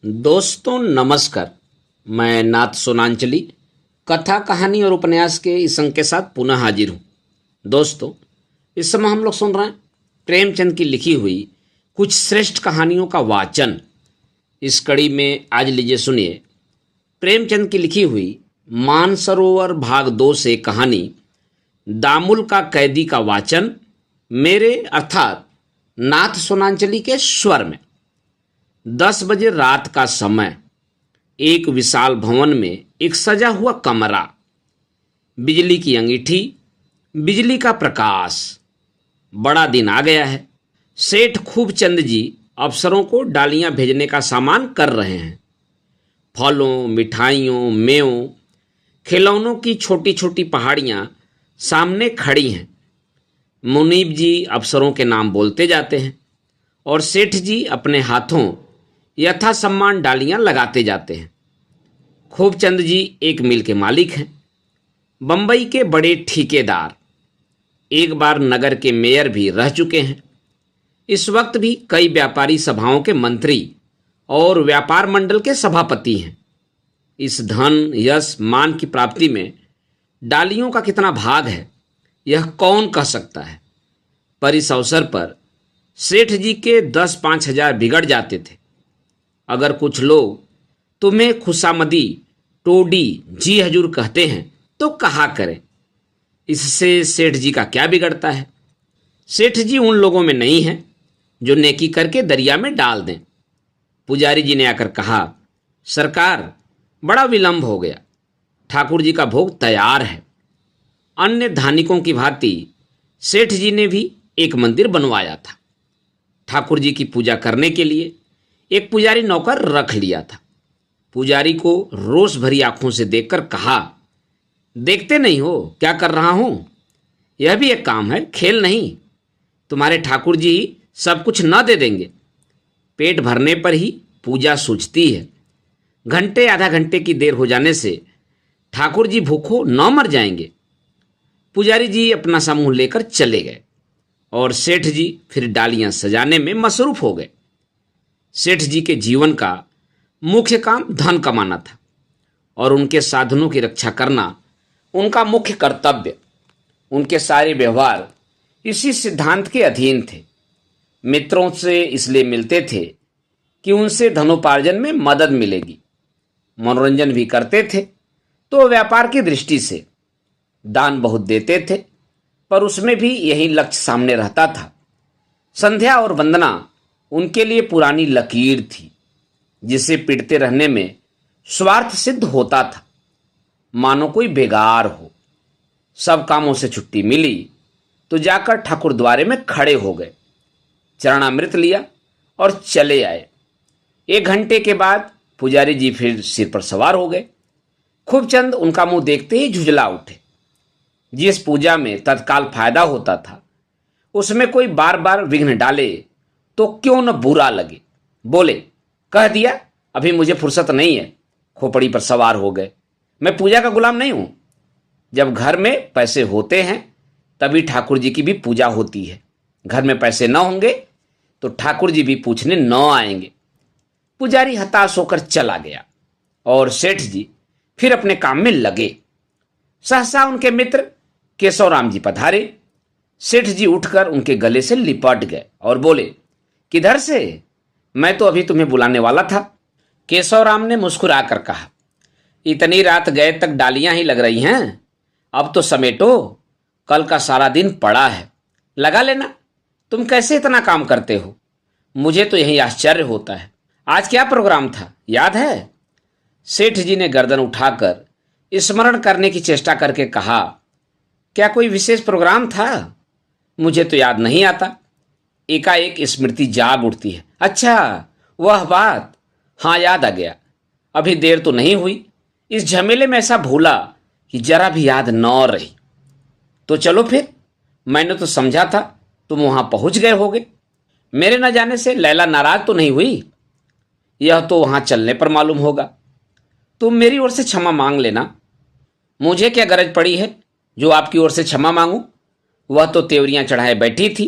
दोस्तों नमस्कार। मैं नाथ सोनांचली कथा कहानी और उपन्यास के इस अंक के साथ पुनः हाजिर हूँ। दोस्तों, इस समय हम लोग सुन रहे हैं प्रेमचंद की लिखी हुई कुछ श्रेष्ठ कहानियों का वाचन। इस कड़ी में आज लीजिए सुनिए प्रेमचंद की लिखी हुई मानसरोवर भाग 2 से कहानी दामुल का कैदी का वाचन मेरे अर्थात नाथ सोनांचली के स्वर में। 10 बजे रात का समय। एक विशाल भवन में एक सजा हुआ कमरा, बिजली की अंगीठी, बिजली का प्रकाश। बड़ा दिन आ गया है। सेठ खूबचंद जी अफसरों को डालियां भेजने का सामान कर रहे हैं। फलों, मिठाइयों, मेवों, खिलौनों की छोटी छोटी पहाड़ियां सामने खड़ी हैं। मुनीब जी अफसरों के नाम बोलते जाते हैं और सेठ जी अपने हाथों यथा सम्मान डालियां लगाते जाते हैं। खूबचंद जी एक मिल के मालिक हैं, बंबई के बड़े ठेकेदार, एक बार नगर के मेयर भी रह चुके हैं। इस वक्त भी कई व्यापारी सभाओं के मंत्री और व्यापार मंडल के सभापति हैं। इस धन, यश, मान की प्राप्ति में डालियों का कितना भाग है यह कौन कह सकता है। पर इस अवसर पर सेठ जी के 10-5 हजार बिगड़ जाते थे। अगर कुछ लोग तुम्हें खुशामदी, टोडी, जी हजूर कहते हैं तो कहा करें, इससे सेठ जी का क्या बिगड़ता है। सेठ जी उन लोगों में नहीं हैं जो नेकी करके दरिया में डाल दें। पुजारी जी ने आकर कहा, सरकार बड़ा विलंब हो गया, ठाकुर जी का भोग तैयार है। अन्य धानिकों की भांति सेठ जी ने भी एक मंदिर बनवाया था। ठाकुर जी की पूजा करने के लिए एक पुजारी नौकर रख लिया था। पुजारी को रोष भरी आंखों से देखकर कहा, देखते नहीं हो क्या कर रहा हूं? यह भी एक काम है, खेल नहीं। तुम्हारे ठाकुर जी सब कुछ न दे देंगे। पेट भरने पर ही पूजा सूझती है। घंटे आधा घंटे की देर हो जाने से ठाकुर जी भूखों न मर जाएंगे। पुजारी जी अपना समूह लेकर चले गए और सेठ जी फिर डालियां सजाने में मसरूफ हो गए। सेठ जी के जीवन का मुख्य काम धन कमाना था और उनके साधनों की रक्षा करना उनका मुख्य कर्तव्य। उनके सारे व्यवहार इसी सिद्धांत के अधीन थे। मित्रों से इसलिए मिलते थे कि उनसे धनोपार्जन में मदद मिलेगी। मनोरंजन भी करते थे तो व्यापार की दृष्टि से। दान बहुत देते थे पर उसमें भी यही लक्ष्य सामने रहता था। संध्या और वंदना उनके लिए पुरानी लकीर थी जिसे पीटते रहने में स्वार्थ सिद्ध होता था, मानो कोई बेगार हो। सब कामों से छुट्टी मिली तो जाकर ठाकुर द्वारे में खड़े हो गए, चरणामृत लिया और चले आए। 1 घंटे के बाद पुजारी जी फिर सिर पर सवार हो गए। खूबचंद उनका मुंह देखते ही झुंझला उठे। जिस पूजा में तत्काल फायदा होता था उसमें कोई बार बार विघ्न डाले तो क्यों न बुरा लगे। बोले, कह दिया, अभी मुझे फुर्सत नहीं है। खोपड़ी पर सवार हो गए। मैं पूजा का गुलाम नहीं हूं। जब घर में पैसे होते हैं तभी ठाकुर जी की भी पूजा होती है। घर में पैसे न होंगे तो ठाकुर जी भी पूछने न आएंगे। पुजारी हताश होकर चला गया और सेठ जी फिर अपने काम में लगे। सहसा उनके मित्र केशवराम जी पधारे। सेठ जी उठकर उनके गले से लिपट गए और बोले, किधर से? मैं तो अभी तुम्हें बुलाने वाला था। केशवराम ने मुस्कुराकर कहा, इतनी रात गए तक डालियां ही लग रही हैं, अब तो समेटो, कल का सारा दिन पड़ा है, लगा लेना। तुम कैसे इतना काम करते हो? मुझे तो यही आश्चर्य होता है। आज क्या प्रोग्राम था, याद है? सेठ जी ने गर्दन उठाकर स्मरण करने की चेष्टा करके कहा, क्या कोई विशेष प्रोग्राम था? मुझे तो याद नहीं आता। एकाएक स्मृति जाग उठती है। अच्छा, वह बात, हाँ याद आ गया। अभी देर तो नहीं हुई। इस झमेले में ऐसा भूला कि जरा भी याद न रही। तो चलो फिर, मैंने तो समझा था तुम वहां पहुंच गए होगे। मेरे न जाने से लैला नाराज तो नहीं हुई? यह तो वहां चलने पर मालूम होगा। तुम मेरी ओर से क्षमा मांग लेना। मुझे क्या गरज पड़ी है जो आपकी ओर से क्षमा मांगू? वह तो तेवरियां चढ़ाए बैठी थी,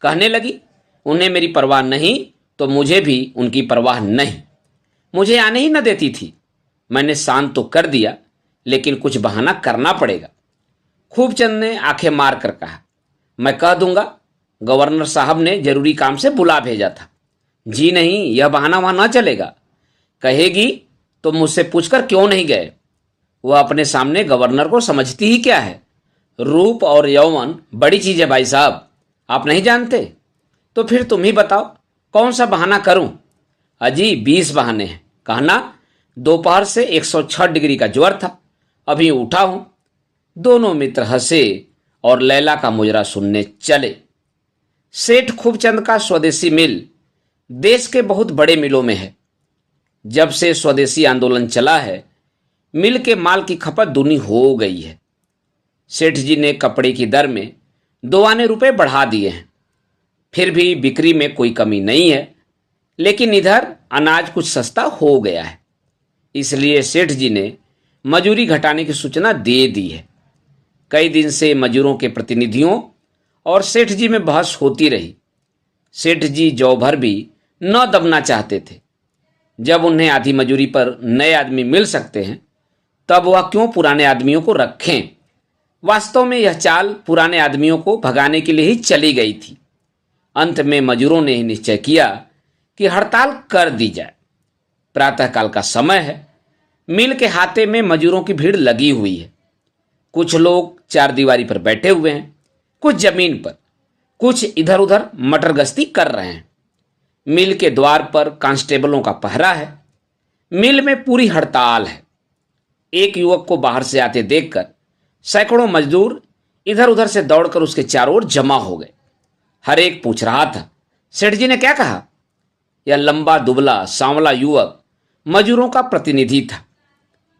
कहने लगी, उन्हें मेरी परवाह नहीं तो मुझे भी उनकी परवाह नहीं। मुझे आने ही न देती थी। मैंने शांत तो कर दिया, लेकिन कुछ बहाना करना पड़ेगा। खूबचंद ने आंखें मार कर कहा, मैं कह दूंगा, गवर्नर साहब ने जरूरी काम से बुला भेजा था। जी नहीं, यह बहाना वहां न चलेगा। कहेगी तो मुझसे पूछकर क्यों नहीं गए। वह अपने सामने गवर्नर को समझती ही क्या है। रूप और यौवन बड़ी चीज है भाई साहब, आप नहीं जानते। तो फिर तुम ही बताओ, कौन सा बहाना करूं। अजी 20 बहाने हैं। कहना, दोपहर से 106 डिग्री का ज्वर था, अभी उठा हूं। दोनों मित्र हंसे और लैला का मुजरा सुनने चले। सेठ खूबचंद का स्वदेशी मिल देश के बहुत बड़े मिलों में है। जब से स्वदेशी आंदोलन चला है, मिल के माल की खपत दूनी हो गई है। सेठ जी ने कपड़े की दर में 2 आने रुपए बढ़ा दिए हैं। फिर भी बिक्री में कोई कमी नहीं है, लेकिन इधर अनाज कुछ सस्ता हो गया है। इसलिए सेठ जी ने मजूरी घटाने की सूचना दे दी है। कई दिन से मजूरों के प्रतिनिधियों और सेठ जी में बहस होती रही। सेठ जी जौ भर भी न दबना चाहते थे। जब उन्हें आधी मजूरी पर नए आदमी मिल सकते हैं, तब वह क्यों पुराने आदमियों को रखें। वास्तव में यह चाल पुराने आदमियों को भगाने के लिए ही चली गई थी। अंत में मजूरों ने ही निश्चय किया कि हड़ताल कर दी जाए। प्रातःकाल का समय है। मिल के हाथे में मजूरों की भीड़ लगी हुई है। कुछ लोग चारदीवारी पर बैठे हुए हैं, कुछ जमीन पर, कुछ इधर उधर मटर गश्ती कर रहे हैं। मिल के द्वार पर कांस्टेबलों का पहरा है। मिल में पूरी हड़ताल है। एक युवक को बाहर से आते देखकर सैकड़ों मजदूर इधर उधर से दौड़कर उसके चारों ओर जमा हो गए। हर एक पूछ रहा था, सेठ जी ने क्या कहा। यह लंबा दुबला सांवला युवक मजदूरों का प्रतिनिधि था।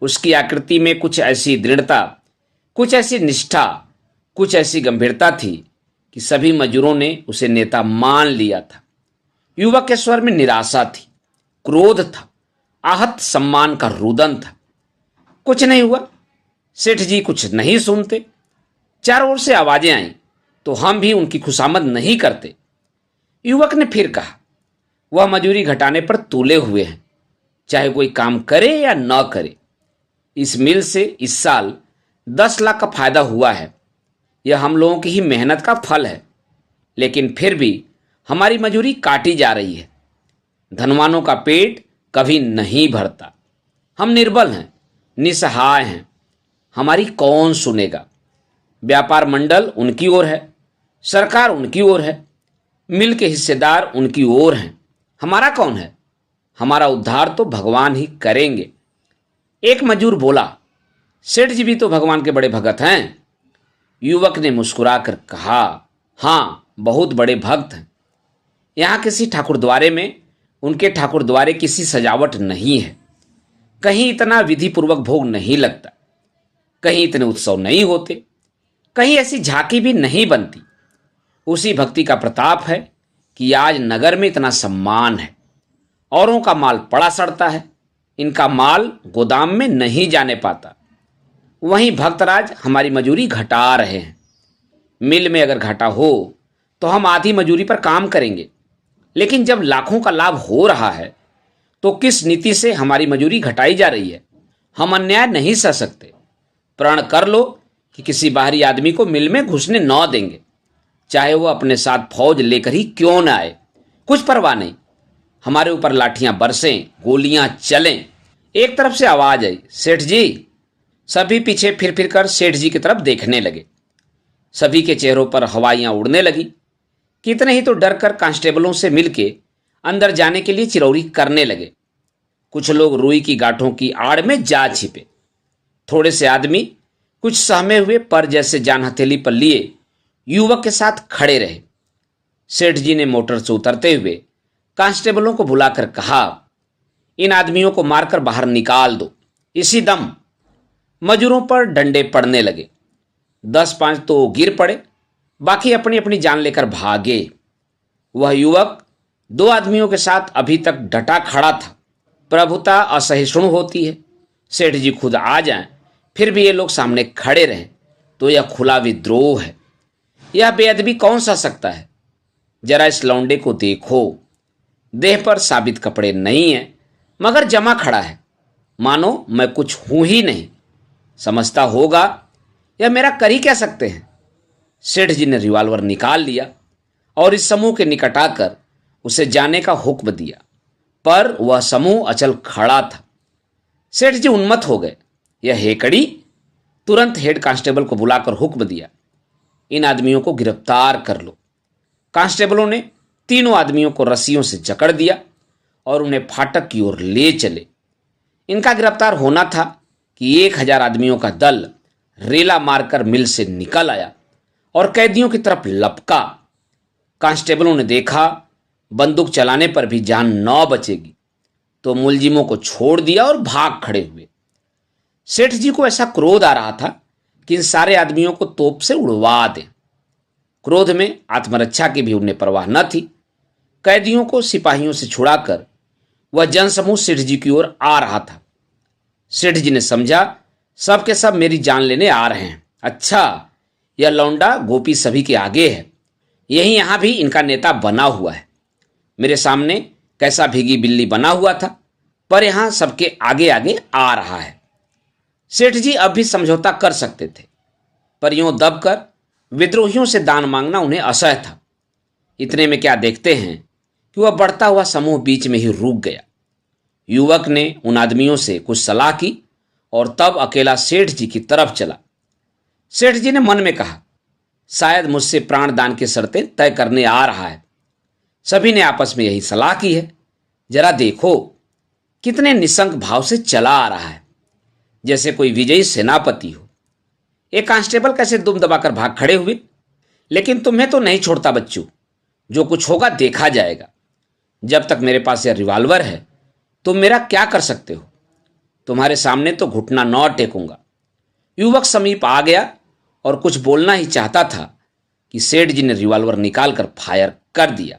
उसकी आकृति में कुछ ऐसी दृढ़ता, कुछ ऐसी निष्ठा, कुछ ऐसी गंभीरता थी कि सभी मजदूरों ने उसे नेता मान लिया था। युवक के स्वर में निराशा थी, क्रोध था, आहत सम्मान का रुदन था। कुछ नहीं हुआ। सेठ जी कुछ नहीं सुनते। चारों ओर से आवाजें आईं, तो हम भी उनकी खुशामद नहीं करते। युवक ने फिर कहा, वह मजूरी घटाने पर तुले हुए हैं, चाहे कोई काम करे या न करे। इस मिल से इस साल 10 लाख का फायदा हुआ है। यह हम लोगों की ही मेहनत का फल है, लेकिन फिर भी हमारी मजूरी काटी जा रही है। धनवानों का पेट कभी नहीं भरता। हम निर्बल हैं, निसहाय हैं। हमारी कौन सुनेगा। व्यापार मंडल उनकी ओर है, सरकार उनकी ओर है, मिल के हिस्सेदार उनकी ओर हैं। हमारा कौन है। हमारा उद्धार तो भगवान ही करेंगे। एक मजूर बोला, सेठ जी भी तो भगवान के बड़े भगत हैं। युवक ने मुस्कुराकर कहा, हाँ, बहुत बड़े भक्त हैं। यहाँ किसी ठाकुरद्वारे में उनके ठाकुरद्वारे किसी सजावट नहीं है। कहीं इतना विधि पूर्वक भोग नहीं लगता, कहीं इतने उत्सव नहीं होते, कहीं ऐसी झांकी भी नहीं बनती। उसी भक्ति का प्रताप है कि आज नगर में इतना सम्मान है। औरों का माल पड़ा सड़ता है, इनका माल गोदाम में नहीं जाने पाता। वहीं भक्तराज हमारी मजूरी घटा रहे हैं। मिल में अगर घाटा हो तो हम आधी मजूरी पर काम करेंगे, लेकिन जब लाखों का लाभ हो रहा है तो किस नीति से हमारी मजूरी घटाई जा रही है। हम अन्याय नहीं सह सकते। प्रण कर लो कि किसी बाहरी आदमी को मिल में घुसने न देंगे, चाहे वो अपने साथ फौज लेकर ही क्यों न आए। कुछ परवाह नहीं। हमारे ऊपर लाठियां बरसें, गोलियां चलें। एक तरफ से आवाज आई, सेठ जी। सभी पीछे फिर फिर कर सेठ जी की तरफ देखने लगे। सभी के चेहरों पर हवाइयां उड़ने लगी। कितने ही तो डर कर कांस्टेबलों से मिलके अंदर जाने के लिए चिरौरी करने लगे। कुछ लोग रुई की गांठों की आड़ में जा छिपे। थोड़े से आदमी कुछ सहमे हुए पर जैसे जान हथेली पर लिए युवक के साथ खड़े रहे। सेठ जी ने मोटर से उतरते हुए कांस्टेबलों को बुलाकर कहा, इन आदमियों को मारकर बाहर निकाल दो, इसी दम। मजूरों पर डंडे पड़ने लगे। 10-5 तो गिर पड़े, बाकी अपनी अपनी जान लेकर भागे। वह युवक 2 आदमियों के साथ अभी तक डटा खड़ा था। प्रभुता असहिष्णु होती है। सेठ जी खुद आ जाएं, फिर भी ये लोग सामने खड़े रहें तो यह खुला विद्रोह है। यह बेअदबी कौन सा सकता है। जरा इस लौंडे को देखो। देह पर साबित कपड़े नहीं है, मगर जमा खड़ा है, मानो मैं कुछ हूं ही नहीं। समझता होगा या मेरा कर ही क्या सकते हैं। सेठ जी ने रिवॉल्वर निकाल लिया और इस समूह के निकट आकर उसे जाने का हुक्म दिया, पर वह समूह अचल खड़ा था। सेठ जी उन्मत्त हो गए। यह हेकड़ी! तुरंत हेड कांस्टेबल को बुलाकर हुक्म दिया, इन आदमियों को गिरफ्तार कर लो। कांस्टेबलों ने तीनों आदमियों को रस्सियों से जकड़ दिया और उन्हें फाटक की ओर ले चले। इनका गिरफ्तार होना था कि 1000 आदमियों का दल रेला मारकर मिल से निकल आया और कैदियों की तरफ लपका। कांस्टेबलों ने देखा बंदूक चलाने पर भी जान न बचेगी, तो मुलजिमों को छोड़ दिया और भाग खड़े हुए। सेठ जी को ऐसा क्रोध आ रहा था कि इन सारे आदमियों को तोप से उड़वा दें। क्रोध में आत्मरक्षा की भी उन्हें परवाह न थी। कैदियों को सिपाहियों से छुड़ाकर वह जनसमूह सेठ जी की ओर आ रहा था। सेठ जी ने समझा सब के सब मेरी जान लेने आ रहे हैं। अच्छा, यह लौंडा गोपी सभी के आगे है, यही यहां भी इनका नेता बना हुआ है। मेरे सामने कैसा भीगी बिल्ली बना हुआ था, पर यहां सबके आगे आगे आ रहा है। सेठ जी अब भी समझौता कर सकते थे, पर यूं दबकर विद्रोहियों से दान मांगना उन्हें असह्य था। इतने में क्या देखते हैं कि वह बढ़ता हुआ समूह बीच में ही रुक गया। युवक ने उन आदमियों से कुछ सलाह की और तब अकेला सेठ जी की तरफ चला। सेठ जी ने मन में कहा, शायद मुझसे प्राणदान की शर्तें तय करने आ रहा है। सभी ने आपस में यही सलाह की है। जरा देखो कितने निसंक भाव से चला आ रहा है, जैसे कोई विजयी सेनापति हो। एक कांस्टेबल कैसे दुम दबाकर भाग खड़े हुए। लेकिन तुम्हें तो नहीं छोड़ता बच्चों, जो कुछ होगा देखा जाएगा। जब तक मेरे पास यह रिवॉल्वर है तुम मेरा क्या कर सकते हो। तुम्हारे सामने तो घुटना न टेकूंगा। युवक समीप आ गया और कुछ बोलना ही चाहता था कि सेठ जी ने रिवॉल्वर निकालकर फायर कर दिया।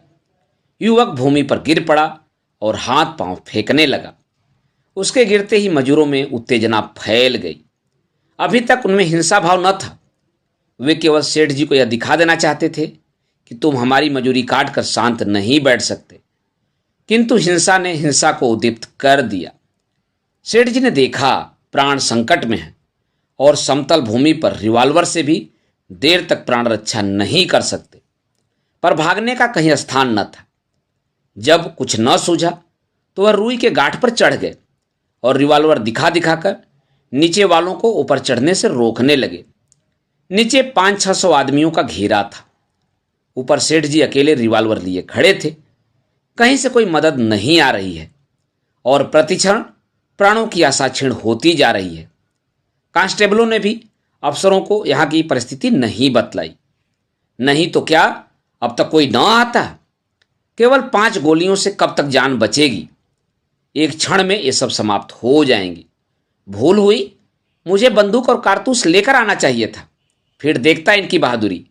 युवक भूमि पर गिर पड़ा और हाथ पांव फेंकने लगा। उसके गिरते ही मजूरों में उत्तेजना फैल गई। अभी तक उनमें हिंसा भाव न था। वे केवल सेठ जी को यह दिखा देना चाहते थे कि तुम हमारी मजूरी काट कर शांत नहीं बैठ सकते। किंतु हिंसा ने हिंसा को उद्दीप्त कर दिया। सेठ जी ने देखा प्राण संकट में है और समतल भूमि पर रिवॉल्वर से भी देर तक प्राण रक्षा नहीं कर सकते, पर भागने का कहीं स्थान न था। जब कुछ न सूझा तो वह रुई के गांठ पर चढ़ गए और रिवॉल्वर दिखा दिखाकर नीचे वालों को ऊपर चढ़ने से रोकने लगे। नीचे 500-600 आदमियों का घेरा था। ऊपर सेठ जी अकेले रिवॉल्वर लिए खड़े थे। कहीं से कोई मदद नहीं आ रही है और प्रतिक्षण प्राणों की आशा क्षीण होती जा रही है। कांस्टेबलों ने भी अफसरों को यहां की परिस्थिति नहीं बतलाई। नहीं तो क्या अब तक कोई ना आता। केवल 5 गोलियों से कब तक जान बचेगी। एक क्षण में ये सब समाप्त हो जाएंगी। भूल हुई, मुझे बंदूक और कारतूस लेकर आना चाहिए था। फिर देखता इनकी बहादुरी,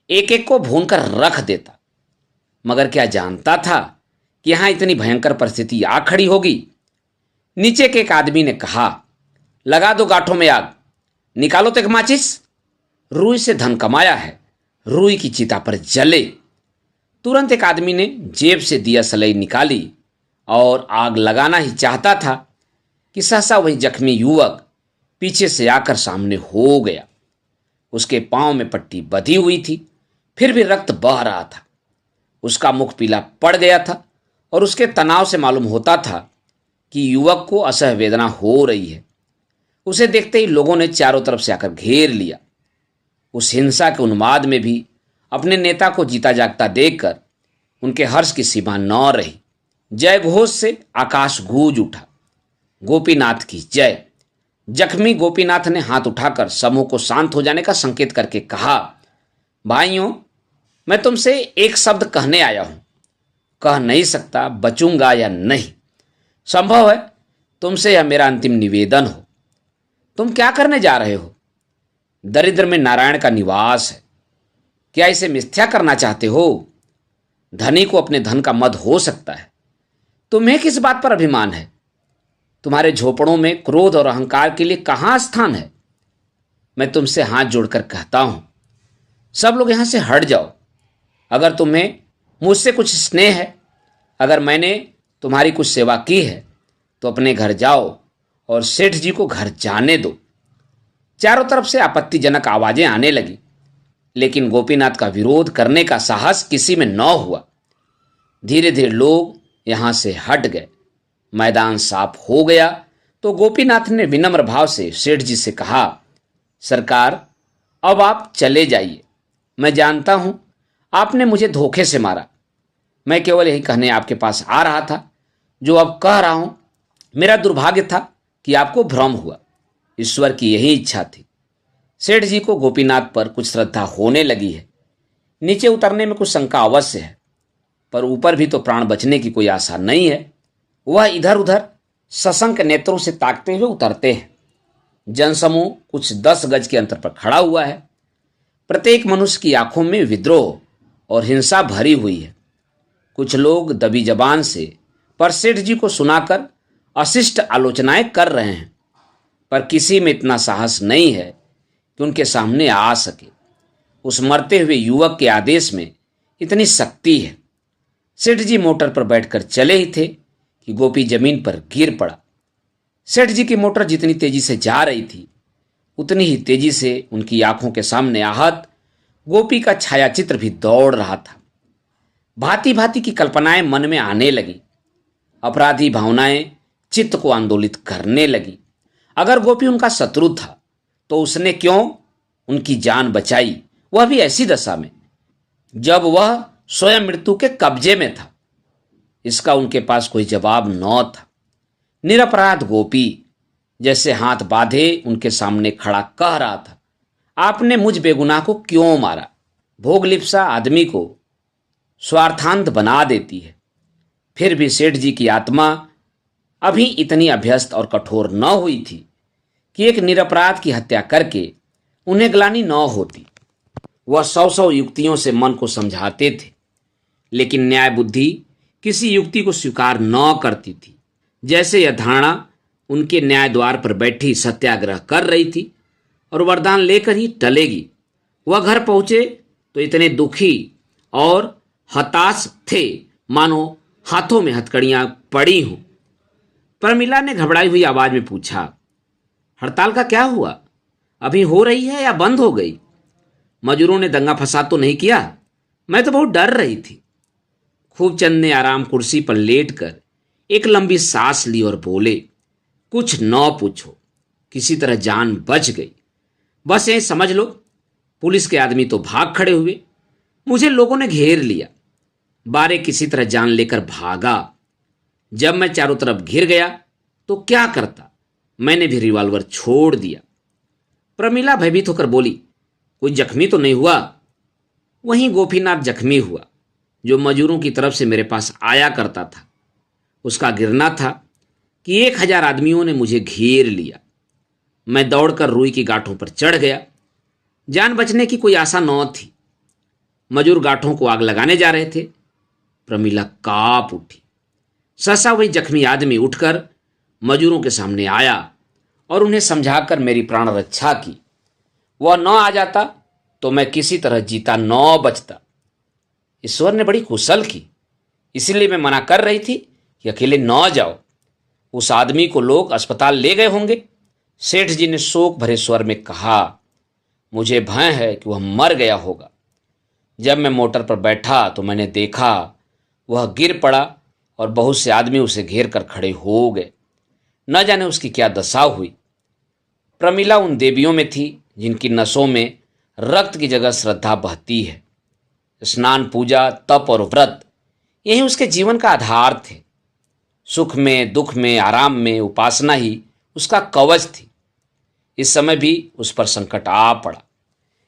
एक एक को भून कर रख देता। मगर क्या जानता था कि यहां इतनी भयंकर परिस्थिति आ खड़ी होगी। नीचे के एक आदमी ने कहा, लगा दो गांठों में आग, निकालो तो एक माचिस। रुई से धन कमाया है, रुई की चिता पर जले। तुरंत एक आदमी ने जेब से दिया सलाई निकाली और आग लगाना ही चाहता था कि सहसा वही जख्मी युवक पीछे से आकर सामने हो गया। उसके पांव में पट्टी बंधी हुई थी, फिर भी रक्त बह रहा था। उसका मुख पीला पड़ गया था और उसके तनाव से मालूम होता था कि युवक को असह्य वेदना हो रही है। उसे देखते ही लोगों ने चारों तरफ से आकर घेर लिया। उस हिंसा के उन्माद में भी अपने नेता को जीता जागता देखकर उनके हर्ष की सीमा न रही। जय घोष से आकाश गूंज उठा, गोपीनाथ की जय। जख्मी गोपीनाथ ने हाथ उठाकर समूह को शांत हो जाने का संकेत करके कहा, भाइयों, मैं तुमसे एक शब्द कहने आया हूं। कह नहीं सकता बचूंगा या नहीं। संभव है तुमसे यह मेरा अंतिम निवेदन हो। तुम क्या करने जा रहे हो? दरिद्र में नारायण का निवास है। क्या इसे मिथ्या करना चाहते हो? धनी को अपने धन का मद हो सकता है। तुम्हें किस बात पर अभिमान है? तुम्हारे झोपड़ों में क्रोध और अहंकार के लिए कहां स्थान है? मैं तुमसे हाथ जोड़कर कहता हूं, सब लोग यहां से हट जाओ। अगर तुम्हें मुझसे कुछ स्नेह है, अगर मैंने तुम्हारी कुछ सेवा की है, तो अपने घर जाओ और सेठ जी को घर जाने दो। चारों तरफ से आपत्तिजनक आवाजें आने लगी, लेकिन गोपीनाथ का विरोध करने का साहस किसी में न हुआ। धीरे धीरे लोग यहां से हट गए। मैदान साफ हो गया तो गोपीनाथ ने विनम्र भाव से सेठ जी से कहा, सरकार, अब आप चले जाइए। मैं जानता हूं आपने मुझे धोखे से मारा। मैं केवल यही कहने आपके पास आ रहा था जो अब कह रहा हूं। मेरा दुर्भाग्य था कि आपको भ्रम हुआ। ईश्वर की यही इच्छा थी। सेठ जी को गोपीनाथ पर कुछ श्रद्धा होने लगी है। नीचे उतरने में कुछ शंका अवश्य है, पर ऊपर भी तो प्राण बचने की कोई आशा नहीं है। वह इधर उधर सशंक नेत्रों से ताकते हुए उतरते हैं। जनसमूह कुछ 10 गज के अंतर पर खड़ा हुआ है। प्रत्येक मनुष्य की आंखों में विद्रोह और हिंसा भरी हुई है। कुछ लोग दबी जबान से पर सेठ जी को सुनाकर अशिष्ट आलोचनाएं कर रहे हैं, पर किसी में इतना साहस नहीं है कि उनके सामने आ सके। उस मरते हुए युवक के आदेश में इतनी शक्ति है। सेठ जी मोटर पर बैठकर चले ही थे कि गोपी जमीन पर गिर पड़ा। सेठ जी की मोटर जितनी तेजी से जा रही थी, उतनी ही तेजी से उनकी आंखों के सामने आहत गोपी का छायाचित्र भी दौड़ रहा था। भांति भांति की कल्पनाएं मन में आने लगी। अपराधी भावनाएं चित्त को आंदोलित करने लगी। अगर गोपी उनका शत्रु था तो उसने क्यों उनकी जान बचाई, वह भी ऐसी दशा में जब वह स्वयं मृत्यु के कब्जे में था। इसका उनके पास कोई जवाब न था। निरपराध गोपी जैसे हाथ बांधे उनके सामने खड़ा कह रहा था, आपने मुझ बेगुनाह को क्यों मारा। भोगलिप्सा आदमी को स्वार्थांत बना देती है। फिर भी सेठ जी की आत्मा अभी इतनी अभ्यस्त और कठोर न हुई थी कि एक निरपराध की हत्या करके उन्हें ग्लानि न होती। वह 100 युक्तियों से मन को समझाते थे, लेकिन न्याय बुद्धि किसी युक्ति को स्वीकार न करती थी। जैसे यह धारणा उनके न्याय द्वार पर बैठी सत्याग्रह कर रही थी और वरदान लेकर ही टलेगी। वह घर पहुंचे तो इतने दुखी और हताश थे मानो हाथों में हथकड़ियां पड़ी हों। प्रमिला ने घबराई हुई आवाज में पूछा, हड़ताल का क्या हुआ? अभी हो रही है या बंद हो गई? मजदूरों ने दंगा फसाद तो नहीं किया? मैं तो बहुत डर रही थी। खूबचंद ने आराम कुर्सी पर लेटकर एक लंबी सांस ली और बोले, कुछ न पूछो, किसी तरह जान बच गई। बस यही समझ लो, पुलिस के आदमी तो भाग खड़े हुए, मुझे लोगों ने घेर लिया। बारे किसी तरह जान लेकर भागा। जब मैं चारों तरफ घिर गया तो क्या करता? मैंने भी रिवॉल्वर छोड़ दिया। प्रमिला भयभीत होकर बोली, कोई जख्मी तो नहीं हुआ? वहीं गोपीनाथ जख्मी हुआ, जो मजूरों की तरफ से मेरे पास आया करता था। उसका गिरना था कि 1000 आदमियों ने मुझे घेर लिया। मैं दौड़कर रुई की गांठों पर चढ़ गया। जान बचने की कोई आशा न थी। मजूर गांठों को आग लगाने जा रहे थे। प्रमिला कांप उठी। सहसा वही जख्मी आदमी उठकर मजूरों के सामने आया और उन्हें समझाकर मेरी प्राण रक्षा की। वह न आ जाता तो मैं किसी तरह जीता न बचता। ईश्वर ने बड़ी कुशल की, इसलिए मैं मना कर रही थी कि अकेले न जाओ। उस आदमी को लोग अस्पताल ले गए होंगे। सेठ जी ने शोक भरे स्वर में कहा, मुझे भय है कि वह मर गया होगा। जब मैं मोटर पर बैठा तो मैंने देखा वह गिर पड़ा और बहुत से आदमी उसे घेर कर खड़े हो गए। न जाने उसकी क्या दशा हुई। प्रमिला उन देवियों में थी जिनकी नसों में रक्त की जगह श्रद्धा बहती है। स्नान, पूजा, तप और व्रत यही उसके जीवन का आधार थे। सुख में, दुख में, आराम में उपासना ही उसका कवच थी। इस समय भी उस पर संकट आ पड़ा।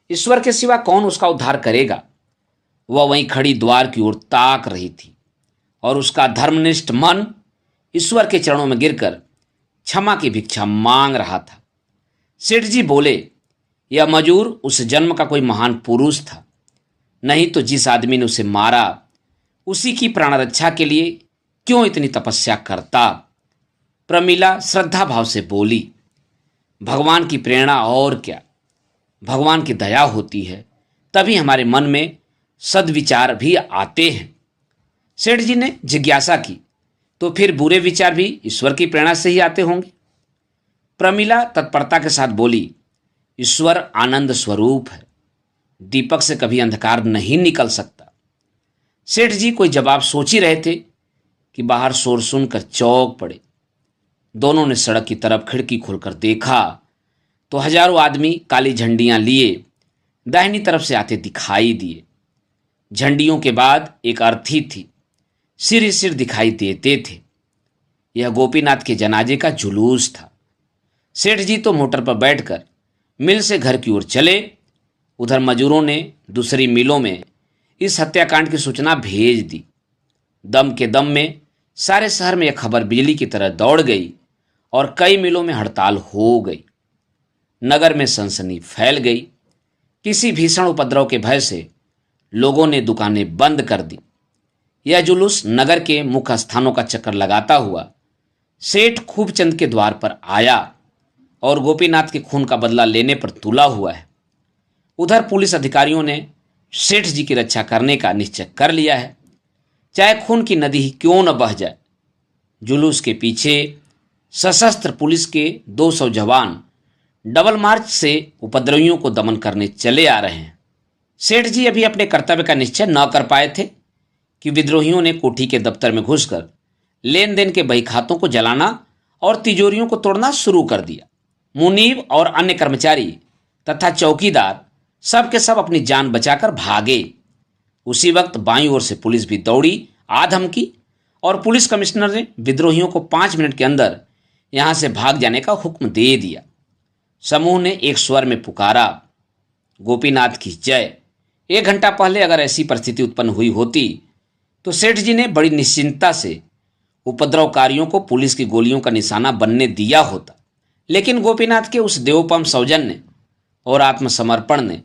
ईश्वर के सिवा कौन उसका उद्धार करेगा? वह वहीं खड़ी द्वार की ओर ताक रही थी और उसका धर्मनिष्ठ मन ईश्वर के चरणों में गिरकर क्षमा की भिक्षा मांग रहा था। सेठ जी बोले, यह मजूर उस जन्म का कोई महान पुरुष था, नहीं तो जिस आदमी ने उसे मारा उसी की प्राण रक्षा के लिए क्यों इतनी तपस्या करता। प्रमिला श्रद्धा भाव से बोली, भगवान की प्रेरणा और क्या, भगवान की दया होती है तभी हमारे मन में सद्विचार भी आते हैं। सेठ जी ने जिज्ञासा की, तो फिर बुरे विचार भी ईश्वर की प्रेरणा से ही आते होंगे। प्रमिला तत्परता के साथ बोली, ईश्वर आनंद स्वरूप है, दीपक से कभी अंधकार नहीं निकल सकता। सेठ जी कोई जवाब सोच ही रहे थे कि बाहर शोर सुनकर चौंक पड़े। दोनों ने सड़क की तरफ खिड़की खोलकर देखा तो हजारों आदमी काली झंडियां लिए दाहिनी तरफ से आते दिखाई दिए। झंडियों के बाद एक अर्थी थी, सिर ही सिर दिखाई देते थे। यह गोपीनाथ के जनाजे का जुलूस था। सेठ जी तो मोटर पर बैठकर मिल से घर की ओर चले। उधर मजूरों ने दूसरी मिलों में इस हत्याकांड की सूचना भेज दी। दम के दम में सारे शहर में यह खबर बिजली की तरह दौड़ गई और कई मिलों में हड़ताल हो गई। नगर में सनसनी फैल गई। किसी भीषण उपद्रव के भय से लोगों ने दुकानें बंद कर दी। यह जुलूस नगर के मुख्य स्थानों का चक्कर लगाता हुआ सेठ खूबचंद के द्वार पर आया और गोपीनाथ के खून का बदला लेने पर तुला हुआ है। उधर पुलिस अधिकारियों ने सेठ जी की रक्षा करने का निश्चय कर लिया है, चाहे खून की नदी ही क्यों न बह जाए। जुलूस के पीछे सशस्त्र पुलिस के 200 जवान डबल मार्च से उपद्रवियों को दमन करने चले आ रहे हैं। सेठ जी अभी अपने कर्तव्य का निश्चय न कर पाए थे कि विद्रोहियों ने कोठी के दफ्तर में घुसकर लेन देन के बही खातों को जलाना और तिजोरियों को तोड़ना शुरू कर दिया। मुनीब और अन्य कर्मचारी तथा चौकीदार सब के सब अपनी जान बचाकर भागे। उसी वक्त बाईं ओर से पुलिस भी दौड़ी आ धमकी और पुलिस कमिश्नर ने विद्रोहियों को 5 मिनट के अंदर यहां से भाग जाने का हुक्म दे दिया। समूह ने एक स्वर में पुकारा, गोपीनाथ की जय। 1 घंटा पहले अगर ऐसी परिस्थिति उत्पन्न हुई होती तो सेठ जी ने बड़ी निश्चिंतता से उपद्रवकारियों को पुलिस की गोलियों का निशाना बनने दिया होता, लेकिन गोपीनाथ के उस देवोपम सौजन्य और आत्मसमर्पण ने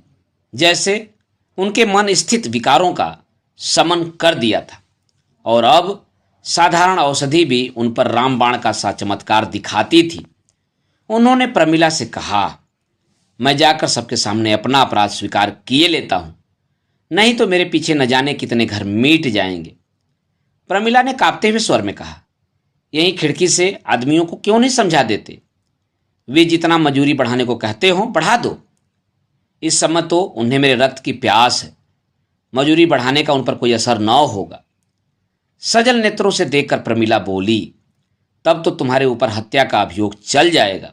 जैसे उनके मन स्थित विकारों का शमन कर दिया था और अब साधारण औषधि भी उन पर रामबाण का सा चमत्कार दिखाती थी। उन्होंने प्रमिला से कहा, मैं जाकर सबके सामने अपना अपराध स्वीकार किए लेता हूं, नहीं तो मेरे पीछे न जाने कितने घर मिट जाएंगे। प्रमिला ने कांपते हुए स्वर में कहा, यहीं खिड़की से आदमियों को क्यों नहीं समझा देते? वे जितना मजूरी बढ़ाने को कहते हो बढ़ा दो। इस समय तो उन्हें मेरे रक्त की प्यास है, मजूरी बढ़ाने का उन पर कोई असर न होगा। सजल नेत्रों से देखकर प्रमिला बोली, तब तो तुम्हारे ऊपर हत्या का अभियोग चल जाएगा।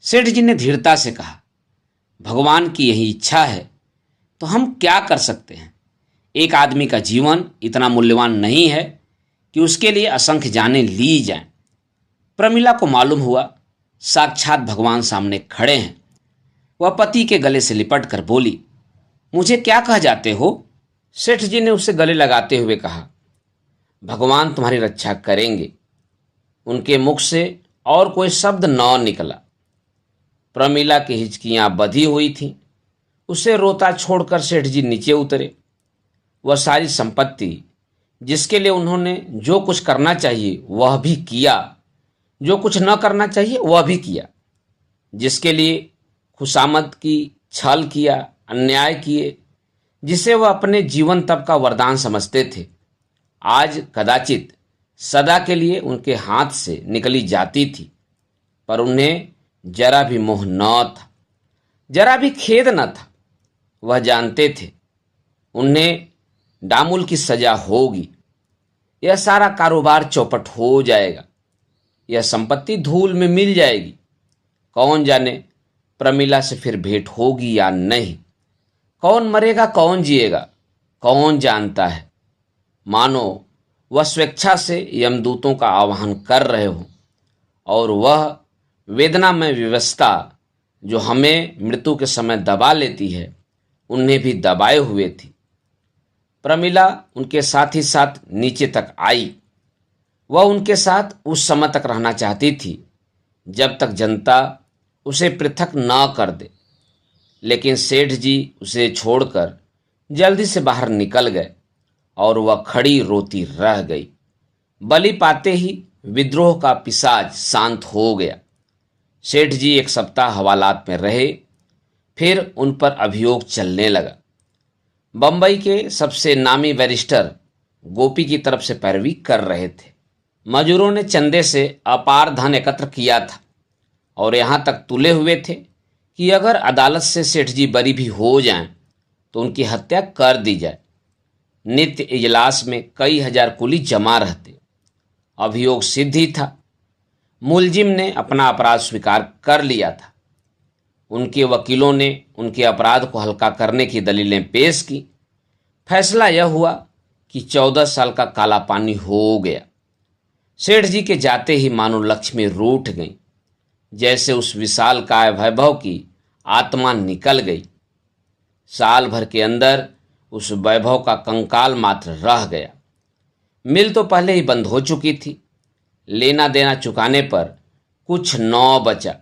सेठ जी ने धीरता से कहा, भगवान की यही इच्छा है तो हम क्या कर सकते हैं। एक आदमी का जीवन इतना मूल्यवान नहीं है कि उसके लिए असंख्य जानें ली जाएं। प्रमिला को मालूम हुआ साक्षात भगवान सामने खड़े हैं। वह पति के गले से लिपट कर बोली, मुझे क्या कह जाते हो? सेठ जी ने उसे गले लगाते हुए कहा, भगवान तुम्हारी रक्षा करेंगे। उनके मुख से और कोई शब्द न निकला। प्रमिला की हिचकियां बधी हुई थीं। उसे रोता छोड़कर सेठ जी नीचे उतरे। वह सारी संपत्ति जिसके लिए उन्होंने जो कुछ करना चाहिए वह भी किया, जो कुछ न करना चाहिए वह भी किया, जिसके लिए खुशामद की, छल किया, अन्याय किए, जिसे वह अपने जीवन तप का वरदान समझते थे, आज कदाचित सदा के लिए उनके हाथ से निकली जाती थी। पर उन्हें जरा भी मोह न था, जरा भी खेद न था। वह जानते थे उन्हें डामुल की सजा होगी। यह सारा कारोबार चौपट हो जाएगा, यह संपत्ति धूल में मिल जाएगी। कौन जाने प्रमिला से फिर भेंट होगी या नहीं। कौन मरेगा कौन जिएगा कौन जानता है। मानो वह स्वेच्छा से यमदूतों का आह्वान कर रहे हो और वह वेदना में व्यवस्था जो हमें मृत्यु के समय दबा लेती है उन्हें भी दबाए हुए थी। प्रमिला उनके साथ ही साथ नीचे तक आई। वह उनके साथ उस समय तक रहना चाहती थी जब तक जनता उसे पृथक न कर दे, लेकिन सेठ जी उसे छोड़कर जल्दी से बाहर निकल गए और वह खड़ी रोती रह गई। बलि पाते ही विद्रोह का पिशाच शांत हो गया। सेठ जी 1 सप्ताह हवालात में रहे, फिर उन पर अभियोग चलने लगा। बंबई के सबसे नामी बैरिस्टर गोपी की तरफ से पैरवी कर रहे थे। मजूरों ने चंदे से अपार धन एकत्र किया था और यहाँ तक तुले हुए थे कि अगर अदालत से सेठ जी बरी भी हो जाएं तो उनकी हत्या कर दी जाए। नित्य इजलास में कई हजार कुली जमा रहते। अभियोग सिद्ध ही था। मुलजिम ने अपना अपराध स्वीकार कर लिया था। उनके वकीलों ने उनके अपराध को हल्का करने की दलीलें पेश की। फैसला यह हुआ कि 14 साल का काला पानी हो गया। सेठ जी के जाते ही मानो लक्ष्मी रूठ गई, जैसे उस विशाल काय वैभव की आत्मा निकल गई। साल भर के अंदर उस वैभव का कंकाल मात्र रह गया। मिल तो पहले ही बंद हो चुकी थी। लेना देना चुकाने पर कुछ न बचा।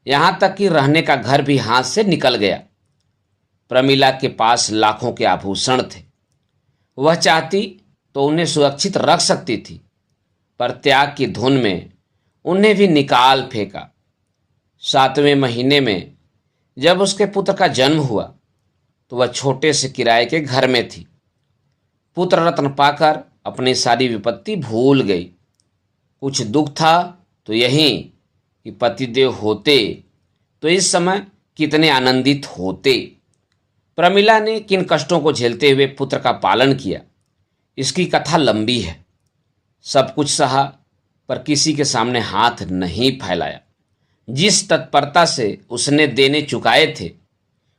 यहां तक कि रहने का घर भी हाथ से निकल गया। प्रमिला के पास लाखों के आभूषण थे। वह चाहती तो उन्हें सुरक्षित रख सकती थी, पर त्याग की धुन में उन्हें भी निकाल फेंका। 7वें महीने में जब उसके पुत्र का जन्म हुआ तो वह छोटे से किराए के घर में थी। पुत्र रत्न पाकर अपनी सारी विपत्ति भूल गई। कुछ दुख था तो यही कि पतिदेव होते तो इस समय कितने आनंदित होते। प्रमिला ने किन कष्टों को झेलते हुए पुत्र का पालन किया, इसकी कथा लंबी है। सब कुछ सहा, पर किसी के सामने हाथ नहीं फैलाया। जिस तत्परता से उसने देने चुकाए थे,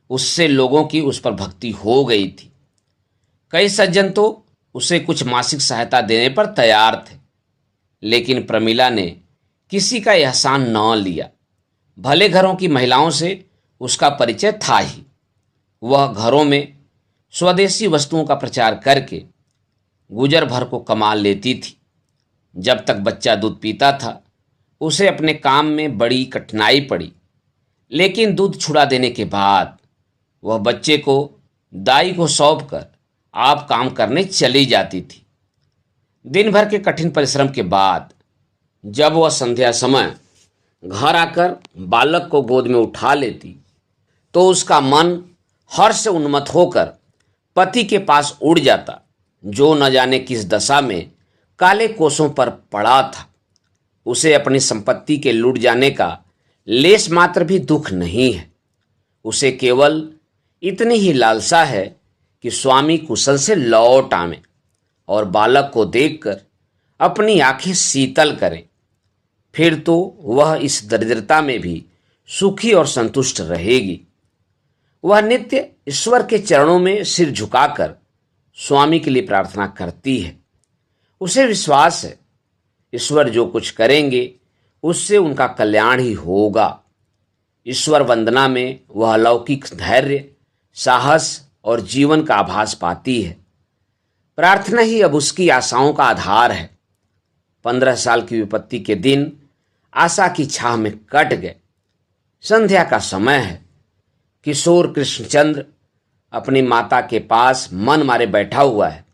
उससे लोगों की उस पर भक्ति हो गई थी। कई सज्जन तो उसे कुछ मासिक सहायता देने पर तैयार थे, लेकिन प्रमिला ने किसी का एहसान न लिया। भले घरों की महिलाओं से उसका परिचय था ही। वह घरों में स्वदेशी वस्तुओं का प्रचार करके गुजर भर को कमा लेती थी। जब तक बच्चा दूध पीता था, उसे अपने काम में बड़ी कठिनाई पड़ी, लेकिन दूध छुड़ा देने के बाद वह बच्चे को दाई को सौंप कर आप काम करने चली जाती थी। दिन भर के कठिन परिश्रम के बाद जब वह संध्या समय घर आकर बालक को गोद में उठा लेती, तो उसका मन हर्ष से उन्मत्त होकर पति के पास उड़ जाता, जो न जाने किस दशा में काले कोसों पर पड़ा था। उसे अपनी संपत्ति के लूट जाने का लेश मात्र भी दुख नहीं है। उसे केवल इतनी ही लालसा है कि स्वामी कुशल से लौट आवे और बालक को देखकर अपनी आंखें शीतल करें। फिर तो वह इस दरिद्रता में भी सुखी और संतुष्ट रहेगी। वह नित्य ईश्वर के चरणों में सिर झुकाकर स्वामी के लिए प्रार्थना करती है। उसे विश्वास है ईश्वर जो कुछ करेंगे उससे उनका कल्याण ही होगा। ईश्वर वंदना में वह अलौकिक धैर्य, साहस और जीवन का आभास पाती है। प्रार्थना ही अब उसकी आशाओं का आधार है। 15 साल की विपत्ति के दिन आशा की छाह में कट गए। संध्या का समय है। किशोर कृष्णचंद्र अपनी माता के पास मन मारे बैठा हुआ है।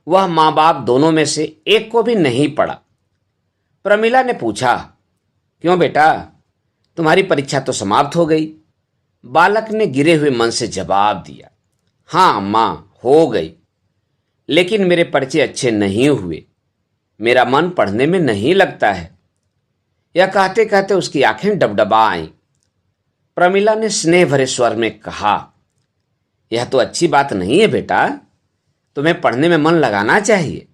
वह माँ बाप दोनों में से एक को भी नहीं पड़ा। प्रमिला ने पूछा, क्यों बेटा, तुम्हारी परीक्षा तो समाप्त हो गई? बालक ने गिरे हुए मन से जवाब दिया, हाँ माँ, हो गई, लेकिन मेरे पर्चे अच्छे नहीं हुए। मेरा मन पढ़ने में नहीं लगता है। यह कहते कहते उसकी आंखें डबडबा आईं। प्रमिला ने स्नेह भरे स्वर में कहा, यह तो अच्छी बात नहीं है बेटा, तुम्हें पढ़ने में मन लगाना चाहिए।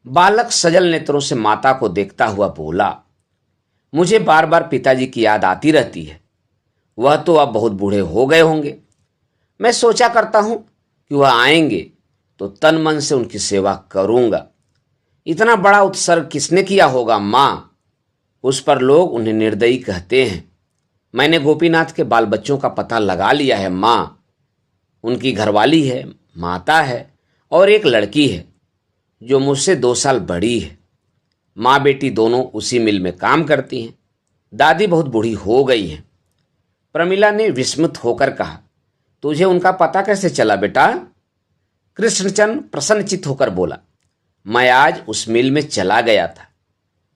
बालक सजल नेत्रों से माता को देखता हुआ बोला, मुझे बार बार पिताजी की याद आती रहती है। वह तो अब बहुत बूढ़े हो गए होंगे। मैं सोचा करता हूं कि वह आएंगे तो तन मन से उनकी सेवा करूंगा। इतना बड़ा उत्सर्ग किसने किया होगा माँ? उस पर लोग उन्हें निर्दयी कहते हैं। मैंने गोपीनाथ के बाल बच्चों का पता लगा लिया है माँ। उनकी घरवाली है, माता है और एक लड़की है जो मुझसे 2 साल बड़ी है। माँ बेटी दोनों उसी मिल में काम करती हैं। दादी बहुत बूढ़ी हो गई हैं। प्रमिला ने विस्मित होकर कहा, तुझे उनका पता कैसे चला बेटा? कृष्णचंद प्रसन्नचित्त होकर बोला, मैं आज उस मिल में चला गया था।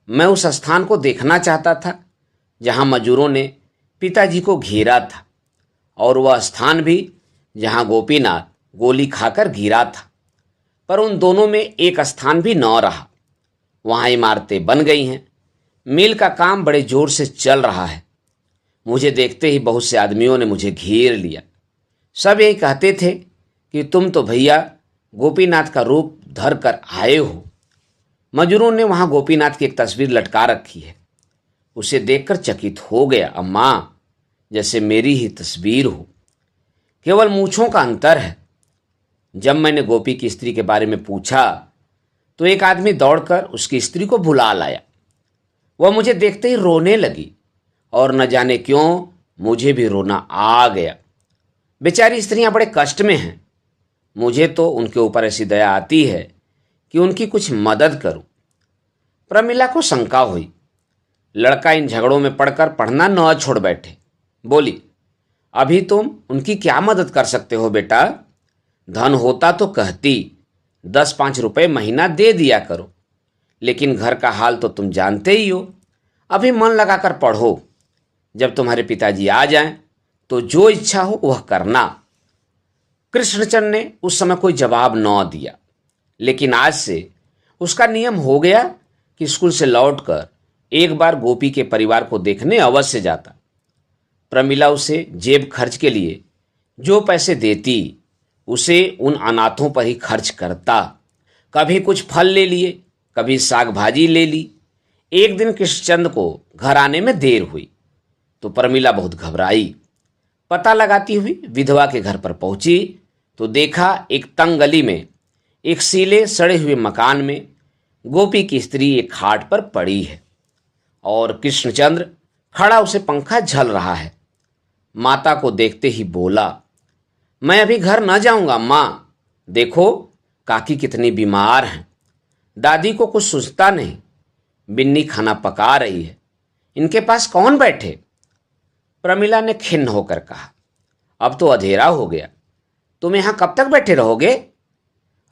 मैं उस स्थान को देखना चाहता था जहां मजूरों ने पिताजी को घेरा था, और वह स्थान भी जहां गोपीनाथ गोली खाकर गिरा था। पर उन दोनों में एक स्थान भी न रहा। वहाँ इमारतें बन गई हैं, मिल का काम बड़े जोर से चल रहा है। मुझे देखते ही बहुत से आदमियों ने मुझे घेर लिया। सब यही कहते थे कि तुम तो भैया गोपीनाथ का रूप धर कर आए हो। मजरूं ने वहाँ गोपीनाथ की एक तस्वीर लटका रखी है। उसे देखकर चकित हो गया। अम्मा, जैसे मेरी ही तस्वीर हो, केवल मूंछों का अंतर है। जब मैंने गोपी की स्त्री के बारे में पूछा तो एक आदमी दौड़कर उसकी स्त्री को बुला लाया। वह मुझे देखते ही रोने लगी और न जाने क्यों मुझे भी रोना आ गया। बेचारी स्त्रियां बड़े कष्ट में हैं। मुझे तो उनके ऊपर ऐसी दया आती है कि उनकी कुछ मदद करूं। प्रमिला को शंका हुई। लड़का इन झगड़ों में पड़कर पढ़ना न छोड़ बैठे। बोली, अभी तुम उनकी क्या मदद कर सकते हो बेटा? धन होता तो कहती 10-5 रुपए महीना दे दिया करो, लेकिन घर का हाल तो तुम जानते ही हो। अभी मन लगाकर पढ़ो। जब तुम्हारे पिताजी आ जाएं तो जो इच्छा हो वह करना। कृष्णचंद ने उस समय कोई जवाब न दिया, लेकिन आज से उसका नियम हो गया कि स्कूल से लौटकर एक बार गोपी के परिवार को देखने अवश्य जाता। प्रमिला उसे जेब खर्च के लिए जो पैसे देती उसे उन अनाथों पर ही खर्च करता। कभी कुछ फल ले लिए, कभी साग भाजी ले ली। एक दिन कृष्णचंद को घर आने में देर हुई तो प्रमिला बहुत घबराई। पता लगाती हुई विधवा के घर पर पहुंची तो देखा एक तंग गली में, एक सीले सड़े हुए मकान में गोपी की स्त्री एक खाट पर पड़ी है और कृष्णचंद्र खड़ा उसे पंखा झल रहा है। माता को देखते ही बोला, मैं अभी घर न जाऊंगा माँ। देखो काकी कितनी बीमार हैं। दादी को कुछ सूझता नहीं। बिन्नी खाना पका रही है, इनके पास कौन बैठे? प्रमिला ने खिन्न होकर कहा, अब तो अंधेरा हो गया, तुम यहां कब तक बैठे रहोगे?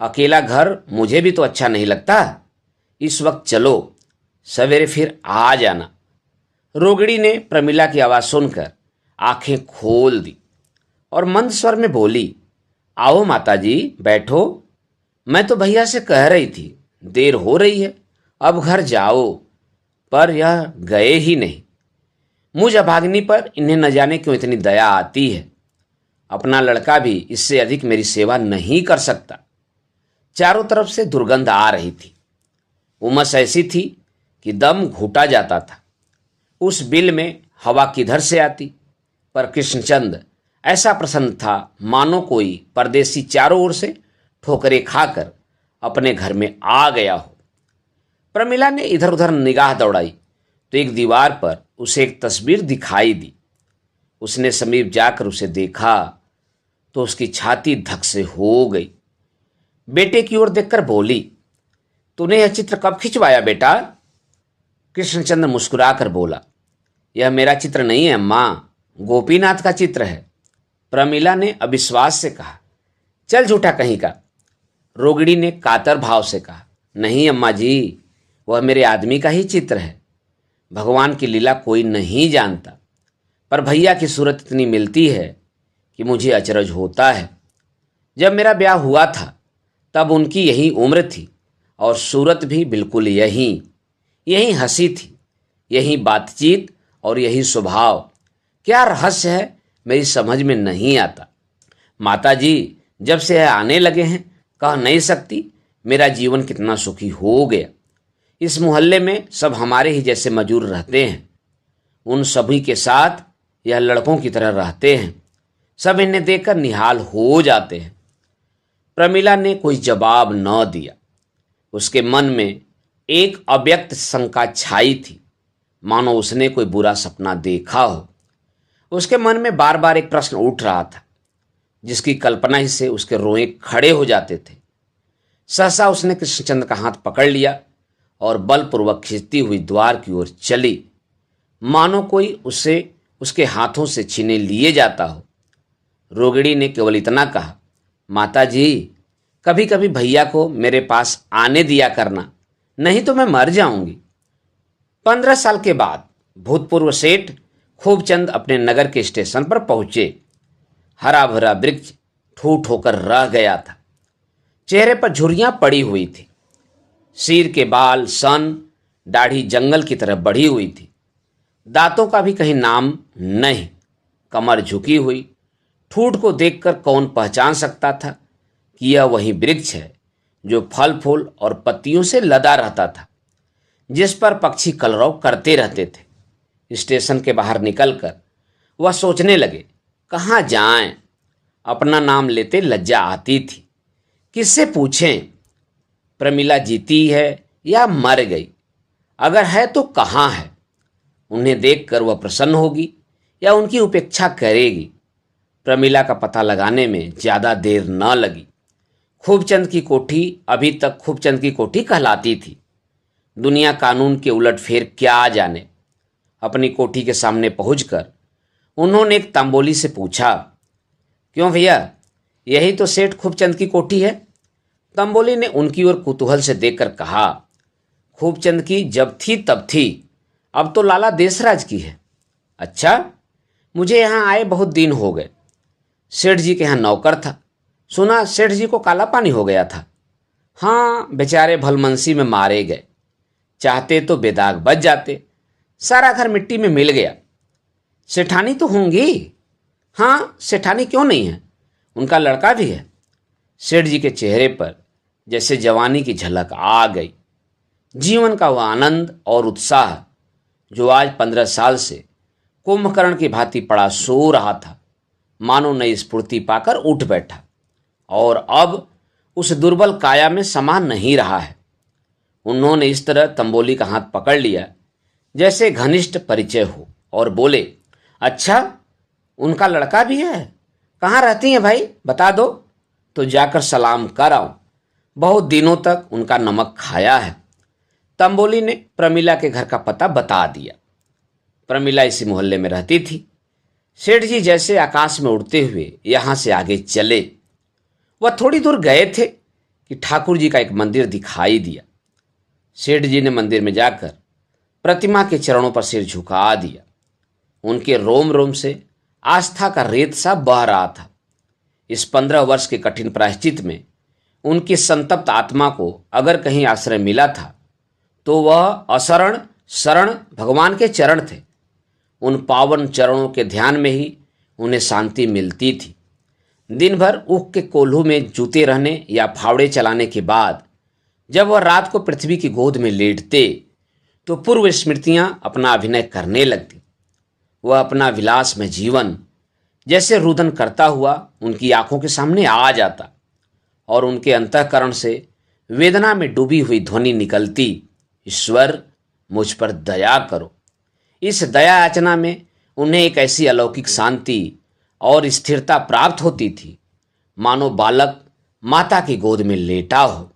अकेला घर मुझे भी तो अच्छा नहीं लगता। इस वक्त चलो, सवेरे फिर आ जाना। रोगिणी ने प्रमिला की आवाज सुनकर आंखें खोल दी और मंद स्वर में बोली, आओ माताजी बैठो। मैं तो भैया से कह रही थी देर हो रही है, अब घर जाओ, पर यह गए ही नहीं। मुझ अभागिनी पर इन्हें न जाने क्यों इतनी दया आती है। अपना लड़का भी इससे अधिक मेरी सेवा नहीं कर सकता। चारों तरफ से दुर्गंध आ रही थी। उमस ऐसी थी कि दम घुटा जाता था। उस बिल में हवा किधर से आती? पर कृष्णचंद ऐसा प्रसन्न था मानो कोई परदेसी चारों ओर से ठोकरें खाकर अपने घर में आ गया हो। प्रमिला ने इधर उधर निगाह दौड़ाई तो एक दीवार पर उसे एक तस्वीर दिखाई दी। उसने समीप जाकर उसे देखा तो उसकी छाती धक से हो गई। बेटे की ओर देखकर बोली, तूने यह चित्र कब खिंचवाया बेटा? कृष्णचंद्र मुस्कुराकर बोला, यह मेरा चित्र नहीं है अम्मा, गोपीनाथ का चित्र है। प्रमिला ने अविश्वास से कहा, चल झूठा कहीं का। रोगिणी ने कातर भाव से कहा, नहीं अम्मा जी, वह मेरे आदमी का ही चित्र है। भगवान की लीला कोई नहीं जानता, पर भैया की सूरत इतनी मिलती है कि मुझे अचरज होता है। जब मेरा ब्याह हुआ था तब उनकी यही उम्र थी और सूरत भी बिल्कुल यही हंसी थी, यही बातचीत और यही स्वभाव। क्या रहस्य है मेरी समझ में नहीं आता। माता जी जब से यह आने लगे हैं कह नहीं सकती मेरा जीवन कितना सुखी हो गया। इस मोहल्ले में सब हमारे ही जैसे मजूर रहते हैं। उन सभी के साथ यह लड़कों की तरह रहते हैं। सब इन्हें देखकर निहाल हो जाते हैं। प्रमिला ने कोई जवाब न दिया। उसके मन में एक अव्यक्त शंका छाई थी, मानो उसने कोई बुरा सपना देखा हो। उसके मन में बार बार एक प्रश्न उठ रहा था जिसकी कल्पना ही से उसके रोए खड़े हो जाते थे। सहसा उसने कृष्णचंद्र का हाथ पकड़ लिया और बलपूर्वक खींचती हुई द्वार की ओर चली, मानो कोई उसे उसके हाथों से छीने लिए जाता हो। रोगिणी ने केवल इतना कहा, माता जी कभी कभी भैया को मेरे पास आने दिया करना, नहीं तो मैं मर जाऊंगी। 15 साल के बाद भूतपूर्व सेठ खूबचंद अपने नगर के स्टेशन पर पहुंचे। हरा भरा वृक्ष ठूठ होकर रह गया था। चेहरे पर झुर्रियां पड़ी हुई थी। सिर के बाल सन, दाढ़ी जंगल की तरह बढ़ी हुई थी। दांतों का भी कहीं नाम नहीं। कमर झुकी हुई। ठूठ को देखकर कौन पहचान सकता था कि यह वही वृक्ष है जो फल फूल और पत्तियों से लदा रहता था, जिस पर पक्षी कलरव करते रहते थे। स्टेशन के बाहर निकलकर वह सोचने लगे, कहाँ जाएं? अपना नाम लेते लज्जा आती थी। किससे पूछें? प्रमिला जीती है या मर गई? अगर है तो कहाँ है? उन्हें देखकर वह प्रसन्न होगी या उनकी उपेक्षा करेगी? प्रमिला का पता लगाने में ज्यादा देर न लगी। खूबचंद की कोठी अभी तक खूबचंद की कोठी कहलाती थी। दुनिया कानून के उलटफेर क्या जाने। अपनी कोठी के सामने पहुंचकर उन्होंने एक तंबोली से पूछा, क्यों भैया, यही तो सेठ खूबचंद की कोठी है? तंबोली ने उनकी ओर कुतूहल से देखकर कहा, खूबचंद की जब थी तब थी, अब तो लाला देसराज की है। अच्छा, मुझे यहाँ आए बहुत दिन हो गए। सेठ जी के यहाँ नौकर था, सुना सेठ जी को काला पानी हो गया था। हाँ, बेचारे भलमनसी में मारे गए। चाहते तो बेदाग बच जाते, सारा घर मिट्टी में मिल गया। सेठानी तो होंगी? हाँ, सेठानी क्यों नहीं है, उनका लड़का भी है। सेठ जी के चेहरे पर जैसे जवानी की झलक आ गई। जीवन का वह आनंद और उत्साह जो आज 15 साल से कुंभकर्ण की भांति पड़ा सो रहा था, मानो नई स्फूर्ति पाकर उठ बैठा और अब उस दुर्बल काया में समा नहीं रहा है। उन्होंने इस तरह तंबोली का हाथ पकड़ लिया जैसे घनिष्ठ परिचय हो और बोले, अच्छा, उनका लड़का भी है? कहाँ रहती हैं भाई, बता दो तो जाकर सलाम कर आऊं। बहुत दिनों तक उनका नमक खाया है। तंबोली ने प्रमिला के घर का पता बता दिया। प्रमिला इसी मोहल्ले में रहती थी। सेठ जी जैसे आकाश में उड़ते हुए यहां से आगे चले। वह थोड़ी दूर गए थे कि ठाकुर जी का एक मंदिर दिखाई दिया। सेठ जी ने मंदिर में जाकर प्रतिमा के चरणों पर सिर झुका दिया। उनके रोम रोम से आस्था का रेत सा बह रहा था। इस 15 वर्ष के कठिन प्रायश्चित में उनकी संतप्त आत्मा को अगर कहीं आश्रय मिला था तो वह असरण शरण भगवान के चरण थे। उन पावन चरणों के ध्यान में ही उन्हें शांति मिलती थी। दिन भर ऊख के कोल्हू में जूते रहने या फावड़े चलाने के बाद जब वह रात को पृथ्वी की गोद में लेटते तो पूर्व स्मृतियां अपना अभिनय करने लगती। वह अपना विलास में जीवन जैसे रुदन करता हुआ उनकी आंखों के सामने आ जाता और उनके अंतःकरण से वेदना में डूबी हुई ध्वनि निकलती, ईश्वर मुझ पर दया करो। इस दया याचना में उन्हें एक ऐसी अलौकिक शांति और स्थिरता प्राप्त होती थी मानो बालक माता की गोद में लेटा हो।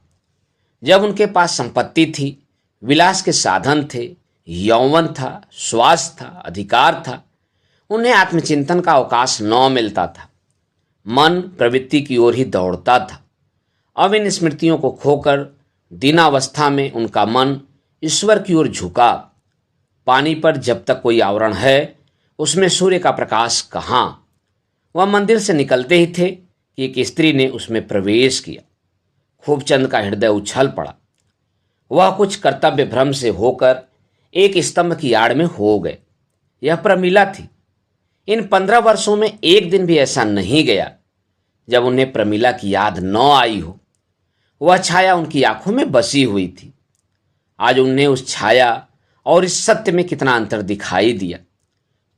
जब उनके पास संपत्ति थी, विलास के साधन थे, यौवन था, स्वास्थ्य था, अधिकार था, उन्हें आत्मचिंतन का अवकाश न मिलता था। मन प्रवृत्ति की ओर ही दौड़ता था। अब इन स्मृतियों को खोकर दीनावस्था में उनका मन ईश्वर की ओर झुका। पानी पर जब तक कोई आवरण है उसमें सूर्य का प्रकाश कहाँ। वह मंदिर से निकलते ही थे कि एक स्त्री ने उसमें प्रवेश किया। खूबचंद का हृदय उछल पड़ा। वह कुछ कर्तव्य भ्रम से होकर एक स्तंभ की आड़ में हो गए। यह प्रमिला थी। इन 15 वर्षों में एक दिन भी ऐसा नहीं गया जब उन्हें प्रमिला की याद न आई हो। वह छाया उनकी आंखों में बसी हुई थी। आज उन्हें उस छाया और इस सत्य में कितना अंतर दिखाई दिया।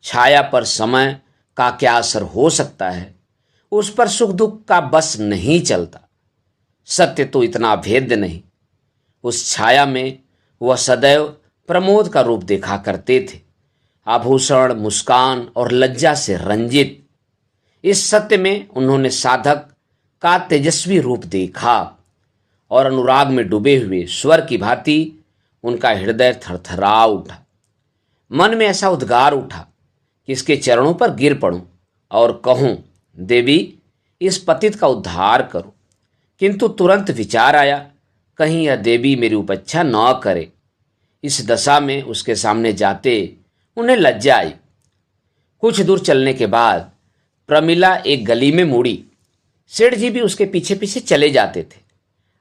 छाया पर समय का क्या असर हो सकता है, उस पर सुख दुख का बस नहीं चलता। सत्य तो इतना अभेद्य नहीं। उस छाया में वह सदैव प्रमोद का रूप देखा करते थे, आभूषण, मुस्कान और लज्जा से रंजित। इस सत्य में उन्होंने साधक का तेजस्वी रूप देखा और अनुराग में डूबे हुए स्वर की भांति उनका हृदय थरथरा उठा। मन में ऐसा उद्गार उठा कि इसके चरणों पर गिर पड़ूं और कहूं, देवी इस पतित का उद्धार करो। किंतु तुरंत विचार आया, कहीं यह देवी मेरी उपेक्षा न करे। इस दशा में उसके सामने जाते उन्हें लज्जा आई। कुछ दूर चलने के बाद प्रमिला एक गली में मुड़ी। सेठ जी भी उसके पीछे पीछे चले जाते थे।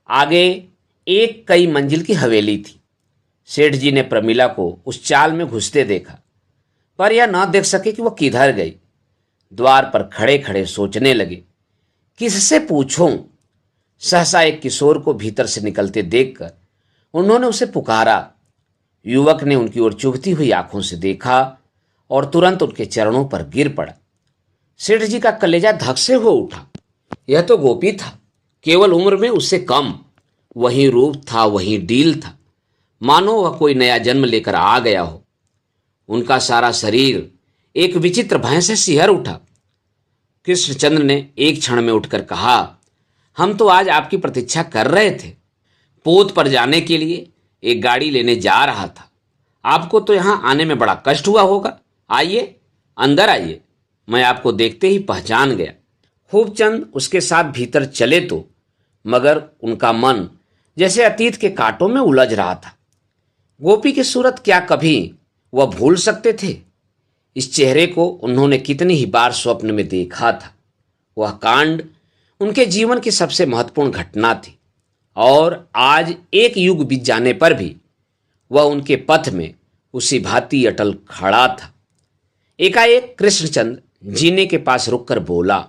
आगे एक कई मंजिल की हवेली थी। सेठ जी ने प्रमिला को उस चाल में घुसते देखा, पर यह न देख सके कि वह किधर गई। द्वार पर खड़े खड़े सोचने लगे, किससे पूछूं। सहसा एक किशोर को भीतर से निकलते देखकर उन्होंने उसे पुकारा। युवक ने उनकी ओर चुभती हुई आंखों से देखा और तुरंत उनके चरणों पर गिर पड़ा। सेठ जी का कलेजा धक से हो उठा। यह तो गोपी था, केवल उम्र में उससे कम। वही रूप था, वही डील था, मानो वह कोई नया जन्म लेकर आ गया हो। उनका सारा शरीर एक विचित्र भय से सिहर उठा। कृष्णचंद्र ने एक क्षण में उठकर कहा, हम तो आज आपकी प्रतीक्षा कर रहे थे। पोत पर जाने के लिए एक गाड़ी लेने जा रहा था। आपको तो यहां आने में बड़ा कष्ट हुआ होगा। आइए, अंदर आइए। मैं आपको देखते ही पहचान गया। खूबचंद उसके साथ भीतर चले तो मगर उनका मन जैसे अतीत के कांटों में उलझ रहा था। गोपी की सूरत क्या कभी वह भूल सकते थे? इस चेहरे को उन्होंने कितनी ही बार स्वप्न में देखा था। वह कांड उनके जीवन की सबसे महत्वपूर्ण घटना थी और आज एक युग बीत जाने पर भी वह उनके पथ में उसी भांति अटल खड़ा था। एकाएक कृष्णचंद जीने के पास रुककर बोला,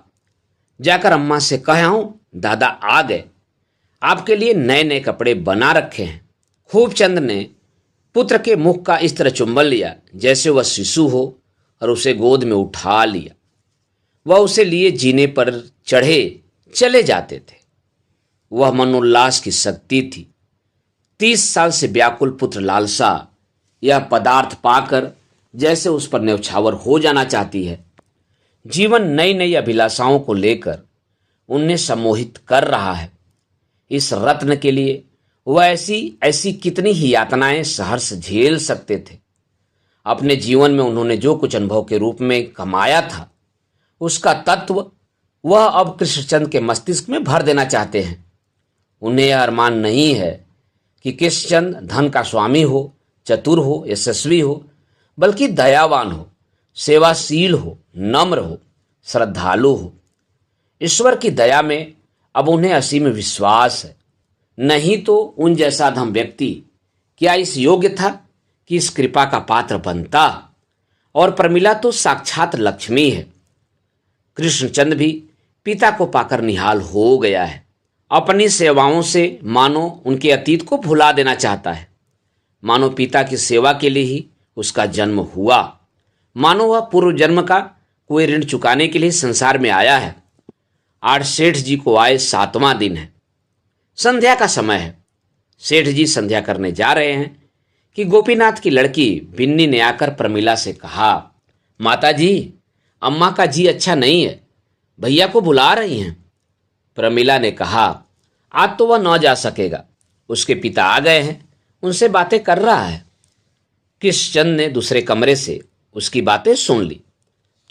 जाकर अम्मा से कह आऊं, दादा आ गए। आपके लिए नए नए कपड़े बना रखे हैं। खूबचंद ने पुत्र के मुख का इस तरह चुंबन लिया जैसे वह शिशु हो और उसे गोद में उठा लिया। वह उसे लिए जीने पर चढ़े चले जाते थे। वह मनोल्लास की शक्ति थी। 30 साल से व्याकुल पुत्र लालसा यह पदार्थ पाकर जैसे उस पर न्यौछावर हो जाना चाहती है। जीवन नई नई अभिलाषाओं को लेकर उन्हें सम्मोहित कर रहा है। इस रत्न के लिए वह ऐसी ऐसी कितनी ही यातनाएं सहर्ष झेल सकते थे। अपने जीवन में उन्होंने जो कुछ अनुभव के रूप में कमाया था, उसका तत्व वह अब कृष्णचंद के मस्तिष्क में भर देना चाहते हैं। उन्हें यह अरमान नहीं है कि कृष्णचंद धन का स्वामी हो, चतुर हो, यशस्वी हो, बल्कि दयावान हो, सेवाशील हो, नम्र हो, श्रद्धालु हो। ईश्वर की दया में अब उन्हें असीम विश्वास है। नहीं तो उन जैसा अधम व्यक्ति क्या इस योग्य था कि इस कृपा का पात्र बनता? और प्रमिला तो साक्षात लक्ष्मी है। कृष्णचंद भी पिता को पाकर निहाल हो गया है। अपनी सेवाओं से मानो उनके अतीत को भुला देना चाहता है। मानो पिता की सेवा के लिए ही उसका जन्म हुआ। मानो वह पूर्व जन्म का कोई ऋण चुकाने के लिए संसार में आया है। आज सेठ जी को आए 7वां दिन है। संध्या का समय है। सेठ जी संध्या करने जा रहे हैं कि गोपीनाथ की लड़की बिन्नी ने आकर प्रमिला से कहा, माता जी, अम्मा का जी अच्छा नहीं है, भैया को बुला रही हैं। प्रमिला ने कहा, आज तो वह न जा सकेगा, उसके पिता आ गए हैं, उनसे बातें कर रहा है। कृष्णचंद ने दूसरे कमरे से उसकी बातें सुन ली।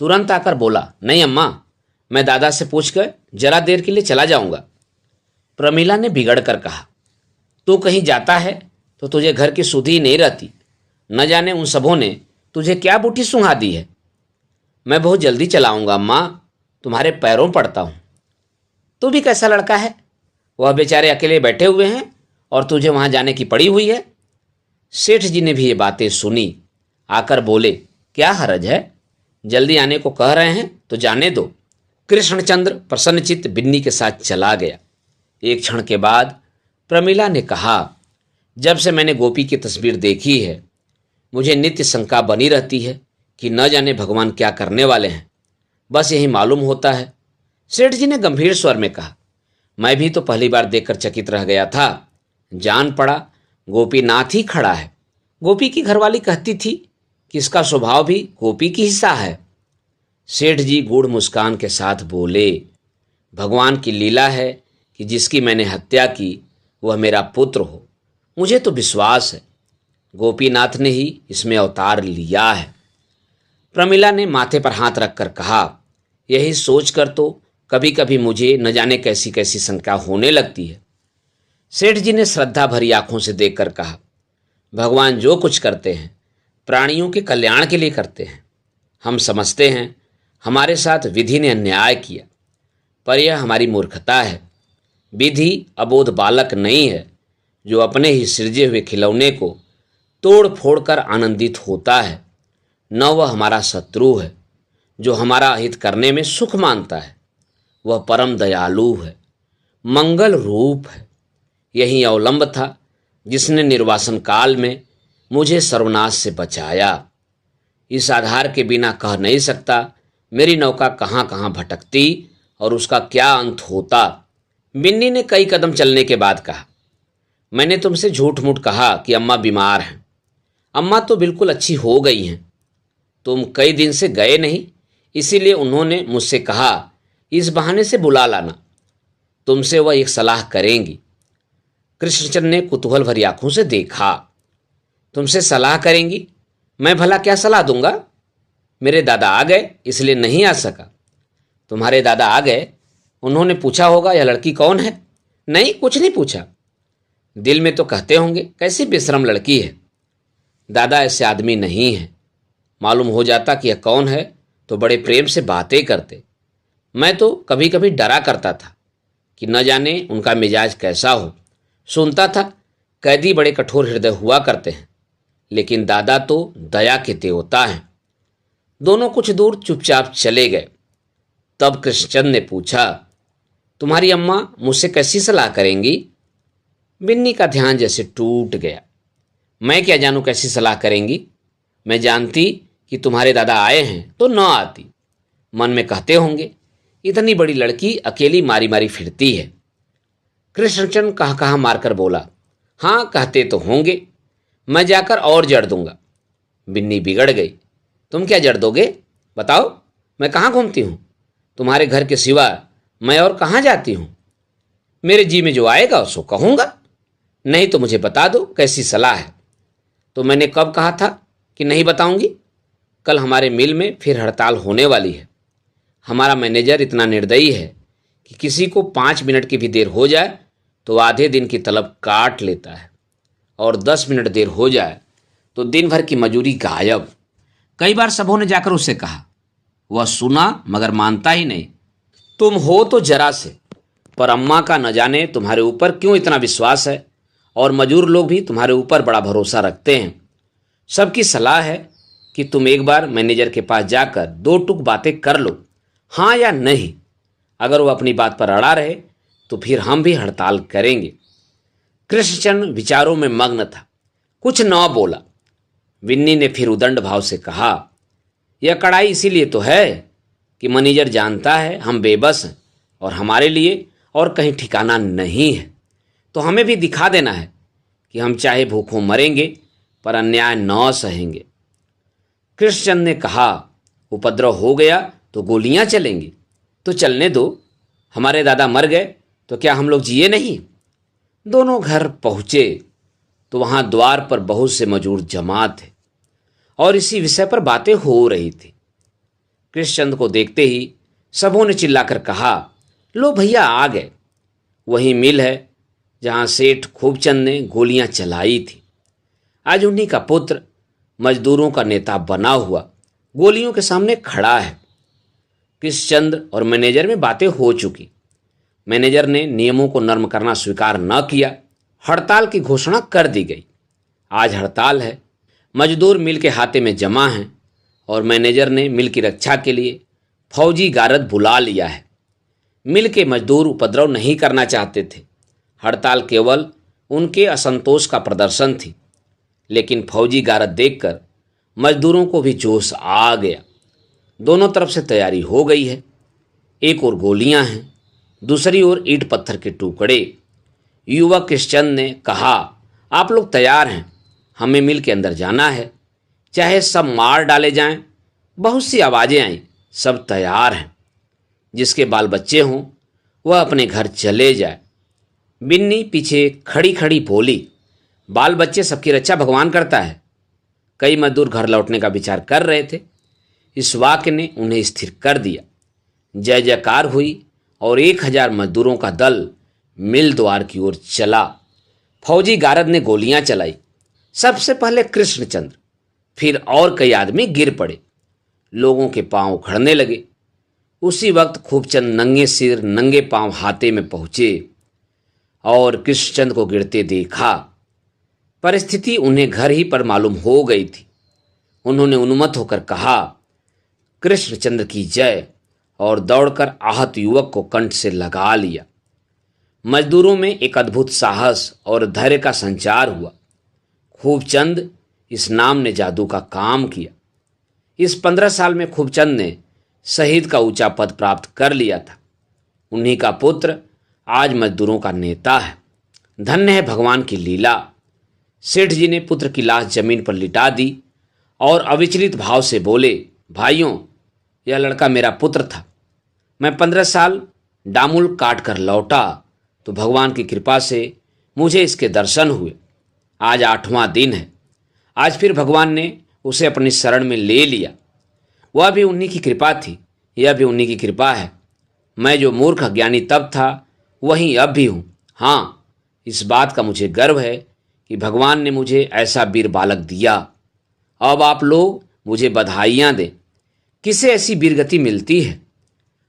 तुरंत आकर बोला, नहीं अम्मा, मैं दादा से पूछकर जरा देर के लिए चला जाऊंगा। प्रमिला ने बिगड़ कर कहा, तू कहीं जाता है तो तुझे घर की सुधि नहीं रहती। न जाने उन सबों ने तुझे क्या बूटी सुंघा दी है। मैं बहुत जल्दी चलाऊंगा अम्मा, तुम्हारे पैरों पड़ता हूं। तू भी कैसा लड़का है, वह बेचारे अकेले बैठे हुए हैं और तुझे वहां जाने की पड़ी हुई है। सेठ जी ने भी ये बातें सुनी। आकर बोले, क्या हरज है, जल्दी आने को कह रहे हैं तो जाने दो। कृष्णचंद्र प्रसन्नचित्त बिन्नी के साथ चला गया। एक क्षण के बाद प्रमिला ने कहा, जब से मैंने गोपी की तस्वीर देखी है, मुझे नित्य शंका बनी रहती है कि न जाने भगवान क्या करने वाले हैं। बस यही मालूम होता है। सेठ जी ने गंभीर स्वर में कहा, मैं भी तो पहली बार देखकर चकित रह गया था। जान पड़ा गोपीनाथ ही खड़ा है। गोपी की घरवाली कहती थी कि इसका स्वभाव भी गोपी की हिस्सा है। सेठ जी गूढ़ मुस्कान के साथ बोले, भगवान की लीला है कि जिसकी मैंने हत्या की वह मेरा पुत्र हो। मुझे तो विश्वास है गोपीनाथ ने ही इसमें अवतार लिया है। प्रमिला ने माथे पर हाथ रखकर कहा, यही सोचकर तो कभी कभी मुझे न जाने कैसी कैसी शंका होने लगती है। सेठ जी ने श्रद्धा भरी आंखों से देखकर कहा, भगवान जो कुछ करते हैं प्राणियों के कल्याण के लिए करते हैं। हम समझते हैं हमारे साथ विधि ने अन्याय किया, पर यह हमारी मूर्खता है। विधि अबोध बालक नहीं है जो अपने ही सृजे हुए खिलौने को तोड़ फोड़ कर आनंदित होता है, न वह हमारा शत्रु है जो हमारा हित करने में सुख मानता है। वह परम दयालु है, मंगल रूप है। यही अवलंब था जिसने निर्वासन काल में मुझे सर्वनाश से बचाया। इस आधार के बिना कह नहीं सकता मेरी नौका कहाँ कहाँ भटकती और उसका क्या अंत होता। बिन्नी ने कई कदम चलने के बाद कहा, मैंने तुमसे झूठ मूठ कहा कि अम्मा बीमार हैं। अम्मा तो बिल्कुल अच्छी हो गई हैं। तुम कई दिन से गए नहीं, इसीलिए उन्होंने मुझसे कहा इस बहाने से बुला लाना। तुमसे वह एक सलाह करेंगी। कृष्णचंद्र ने कुतूहल भरी आंखों से देखा। तुमसे सलाह करेंगी? मैं भला क्या सलाह दूंगा? मेरे दादा आ गए इसलिए नहीं आ सका। तुम्हारे दादा आ गए? उन्होंने पूछा होगा यह लड़की कौन है? नहीं, कुछ नहीं पूछा। दिल में तो कहते होंगे कैसी बेशरम लड़की है। दादा ऐसे आदमी नहीं है। मालूम हो जाता कि यह कौन है तो बड़े प्रेम से बातें करते। मैं तो कभी कभी डरा करता था कि न जाने उनका मिजाज कैसा हो। सुनता था कैदी बड़े कठोर हृदय हुआ करते हैं, लेकिन दादा तो दया के देवता हैं। दोनों कुछ दूर चुपचाप चले गए। तब कृष्णचंद ने पूछा, तुम्हारी अम्मा मुझसे कैसी सलाह करेंगी? बिन्नी का ध्यान जैसे टूट गया। मैं क्या जानूं कैसी सलाह करेंगी? मैं जानती कि तुम्हारे दादा आए हैं तो न आती। मन में कहते होंगे इतनी बड़ी लड़की अकेली मारी मारी फिरती है। कृष्णचंद कहा मारकर बोला, हाँ कहते तो होंगे, मैं जाकर और जड़ दूंगा। बिन्नी बिगड़ गई। तुम क्या जड़ दोगे? बताओ, मैं कहाँ घूमती हूँ? तुम्हारे घर के सिवा मैं और कहाँ जाती हूँ? मेरे जी में जो आएगा उसको कहूँगा, नहीं तो मुझे बता दो कैसी सलाह है। तो मैंने कब कहा था कि नहीं बताऊंगी? कल हमारे मिल में फिर हड़ताल होने वाली है। हमारा मैनेजर इतना निर्दयी है कि किसी को 5 मिनट की भी देर हो जाए तो आधे दिन की तलब काट लेता है, और 10 मिनट देर हो जाए तो दिन भर की मजूरी गायब। कई बार सबों ने जाकर उससे कहा, वह सुना मगर मानता ही नहीं। तुम हो तो जरा से, पर अम्मा का न जाने तुम्हारे ऊपर क्यों इतना विश्वास है, और मजूर लोग भी तुम्हारे ऊपर बड़ा भरोसा रखते हैं। सबकी सलाह है कि तुम एक बार मैनेजर के पास जाकर 2 टूक बातें कर लो, हाँ या नहीं। अगर वो अपनी बात पर अड़ा रहे तो फिर हम भी हड़ताल करेंगे। कृष्णचंद्र विचारों में मग्न था, कुछ न बोला। विन्नी ने फिर उदंड भाव से कहा, यह कड़ाई इसीलिए तो है कि मैनेजर जानता है हम बेबस हैं और हमारे लिए और कहीं ठिकाना नहीं है, तो हमें भी दिखा देना है कि हम चाहे भूखों मरेंगे पर अन्याय न सहेंगे। कृष्णचंद ने कहा, उपद्रव हो गया तो गोलियां चलेंगी, तो चलने दो। हमारे दादा मर गए तो क्या हम लोग जिए नहीं? दोनों घर पहुंचे तो वहां द्वार पर बहुत से मजूर जमा थे और इसी विषय पर बातें हो रही थी। कृष्णचंद को देखते ही सबों ने चिल्लाकर कहा, लो भैया आ गए। वही मिल है जहां सेठ खूबचंद ने गोलियां चलाई थी। आज उन्हीं का पुत्र मजदूरों का नेता बना हुआ गोलियों के सामने खड़ा है। कृष्णचंद और मैनेजर में बातें हो चुकी। मैनेजर ने नियमों को नर्म करना स्वीकार न किया। हड़ताल की घोषणा कर दी गई। आज हड़ताल है। मजदूर मिल के हाथे में जमा हैं और मैनेजर ने मिल की रक्षा के लिए फौजी गारद बुला लिया है। मिल के मजदूर उपद्रव नहीं करना चाहते थे। हड़ताल केवल उनके असंतोष का प्रदर्शन थी, लेकिन फौजी गारद देखकर मजदूरों को भी जोश आ गया। दोनों तरफ से तैयारी हो गई है। एक ओर गोलियां हैं, दूसरी ओर ईंट पत्थर के टुकड़े। युवक कृष्णचंद ने कहा, आप लोग तैयार हैं? हमें मिल के अंदर जाना है, चाहे सब मार डाले जाएं। बहुत सी आवाज़ें आईं, सब तैयार हैं। जिसके बाल बच्चे हों वह अपने घर चले जाए। बिन्नी पीछे खड़ी खड़ी बोली, बाल बच्चे सबकी रक्षा भगवान करता है। कई मजदूर घर लौटने का विचार कर रहे थे। इस वाक्य ने उन्हें स्थिर कर दिया। जय जयकार हुई और 1000 मजदूरों का दल मिल द्वार की ओर चला। फौजी गारद ने गोलियां चलाई। सबसे पहले कृष्णचंद्र, फिर और कई आदमी गिर पड़े। लोगों के पांव उखड़ने लगे। उसी वक्त खूबचंद नंगे सिर नंगे पांव हाथे में पहुंचे और कृष्णचंद को गिरते देखा। परिस्थिति उन्हें घर ही पर मालूम हो गई थी। उन्होंने उन्मत्त होकर कहा, कृष्णचंद्र की जय, और दौड़कर आहत युवक को कंठ से लगा लिया। मजदूरों में एक अद्भुत साहस और धैर्य का संचार हुआ। खूबचंद इस नाम ने जादू का काम किया। इस 15 साल में खूबचंद ने शहीद का ऊंचा पद प्राप्त कर लिया था। उन्हीं का पुत्र आज मजदूरों का नेता है। धन्य है भगवान की लीला। सेठ जी ने पुत्र की लाश जमीन पर लिटा दी और अविचलित भाव से बोले, भाइयों, यह लड़का मेरा पुत्र था। मैं 15 साल डामुल काट कर लौटा तो भगवान की कृपा से मुझे इसके दर्शन हुए। आज 8वां दिन है। आज फिर भगवान ने उसे अपनी शरण में ले लिया। वह भी उन्हीं की कृपा थी, यह भी उन्हीं की कृपा है। मैं जो मूर्ख अज्ञानी तब था वहीं अब भी हूँ। हाँ, इस बात का मुझे गर्व है कि भगवान ने मुझे ऐसा वीर बालक दिया। अब आप लोग मुझे बधाइयाँ दें। किसे ऐसी वीरगति मिलती है?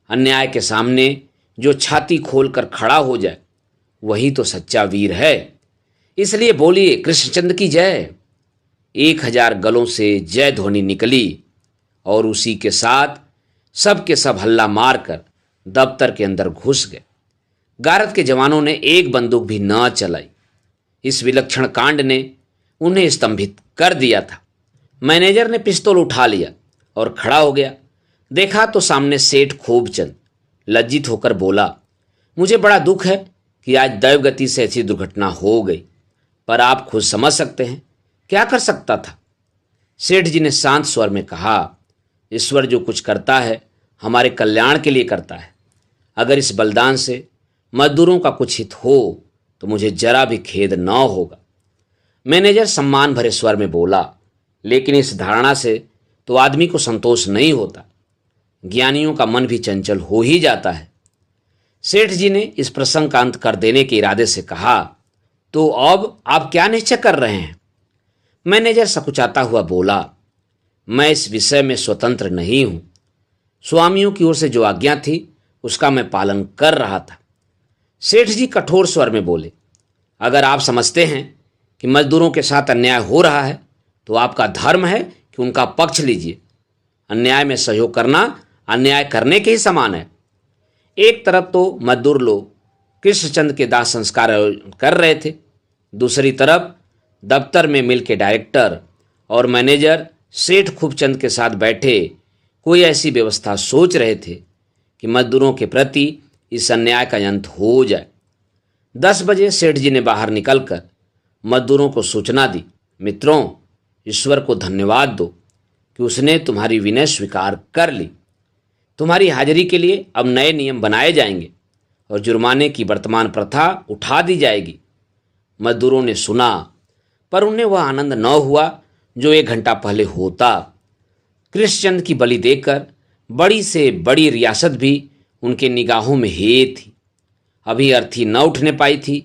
अन्याय के सामने जो छाती खोलकर खड़ा हो जाए वही तो सच्चा वीर है। इसलिए बोलिए, कृष्णचंद्र की जय। 1000 गलों से जय ध्वनि निकली और उसी के साथ सब के सब हल्ला मारकर दफ्तर के अंदर घुस गए। गारद के जवानों ने एक बंदूक भी न चलाई। इस विलक्षण कांड ने उन्हें स्तंभित कर दिया था। मैनेजर ने पिस्तौल उठा लिया और खड़ा हो गया। देखा तो सामने सेठ खूबचंद। लज्जित होकर बोला, मुझे बड़ा दुख है कि आज दैवगति से ऐसी दुर्घटना हो गई, पर आप खुद समझ सकते हैं क्या कर सकता था। सेठ जी ने शांत स्वर में कहा, ईश्वर जो कुछ करता है हमारे कल्याण के लिए करता है। अगर इस बलिदान से मजदूरों का कुछ हित हो तो मुझे जरा भी खेद न होगा। मैनेजर सम्मान भरे स्वर में बोला, लेकिन इस धारणा से तो आदमी को संतोष नहीं होता। ज्ञानियों का मन भी चंचल हो ही जाता है। सेठ जी ने इस प्रसंग का अंत कर देने के इरादे से कहा, तो अब आप क्या निश्चय कर रहे हैं? मैनेजर सकुचाता हुआ बोला, मैं इस विषय में स्वतंत्र नहीं हूं। स्वामियों की ओर से जो आज्ञा थी उसका मैं पालन कर रहा था। सेठ जी कठोर स्वर में बोले, अगर आप समझते हैं कि मजदूरों के साथ अन्याय हो रहा है तो आपका धर्म है कि उनका पक्ष लीजिए। अन्याय में सहयोग करना अन्याय करने के ही समान है। एक तरफ तो मजदूर लोग कृष्णचंद के दाह संस्कार कर रहे थे, दूसरी तरफ दफ्तर में मिल के डायरेक्टर और मैनेजर सेठ खूबचंद के साथ बैठे कोई ऐसी व्यवस्था सोच रहे थे कि मजदूरों के प्रति इस अन्याय का अंत हो जाए। 10 बजे सेठ जी ने बाहर निकलकर मजदूरों को सूचना दी, मित्रों, ईश्वर को धन्यवाद दो कि उसने तुम्हारी विनय स्वीकार कर ली। तुम्हारी हाजिरी के लिए अब नए नियम बनाए जाएंगे और जुर्माने की वर्तमान प्रथा उठा दी जाएगी। मजदूरों ने सुना, पर उन्हें वह आनंद न हुआ जो 1 घंटा पहले होता। कृष्णचंद की बलि देखकर बड़ी से बड़ी रियासत भी उनके निगाहों में हे थी। अभी अर्थी न उठने पाई थी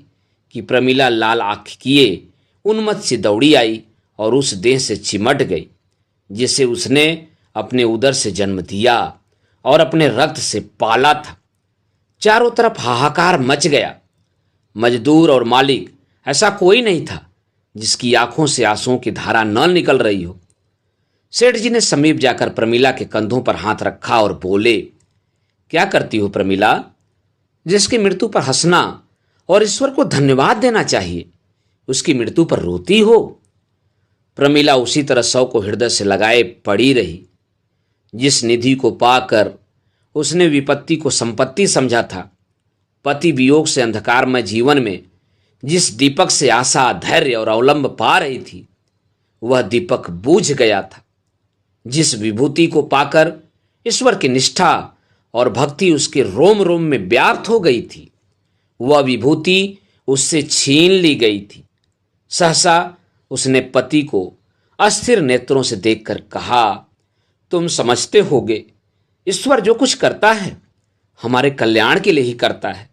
कि प्रमीला लाल आँख किए उन्मत्त से दौड़ी आई और उस देह से चिमट गई जिसे उसने अपने उदर से जन्म दिया और अपने रक्त से पाला था। चारों तरफ हाहाकार मच गया। मजदूर और मालिक, ऐसा कोई नहीं था जिसकी आंखों से आंसुओं की धारा न निकल रही हो। सेठ जी ने समीप जाकर प्रमीला के कंधों पर हाथ रखा और बोले, क्या करती हो प्रमीला? जिसकी मृत्यु पर हंसना और ईश्वर को धन्यवाद देना चाहिए, उसकी मृत्यु पर रोती हो? प्रमीला उसी तरह शव को हृदय से लगाए पड़ी रही। जिस निधि को पाकर उसने विपत्ति को संपत्ति समझा था, पति वियोग से अंधकारमय जीवन में जिस दीपक से आशा, धैर्य और अवलंब पा रही थी, वह दीपक बुझ गया था। जिस विभूति को पाकर ईश्वर की निष्ठा और भक्ति उसके रोम रोम में व्याप्त हो गई थी, वह विभूति उससे छीन ली गई थी। सहसा उसने पति को अस्थिर नेत्रों से देखकर कहा, तुम समझते होगे, ईश्वर जो कुछ करता है हमारे कल्याण के लिए ही करता है।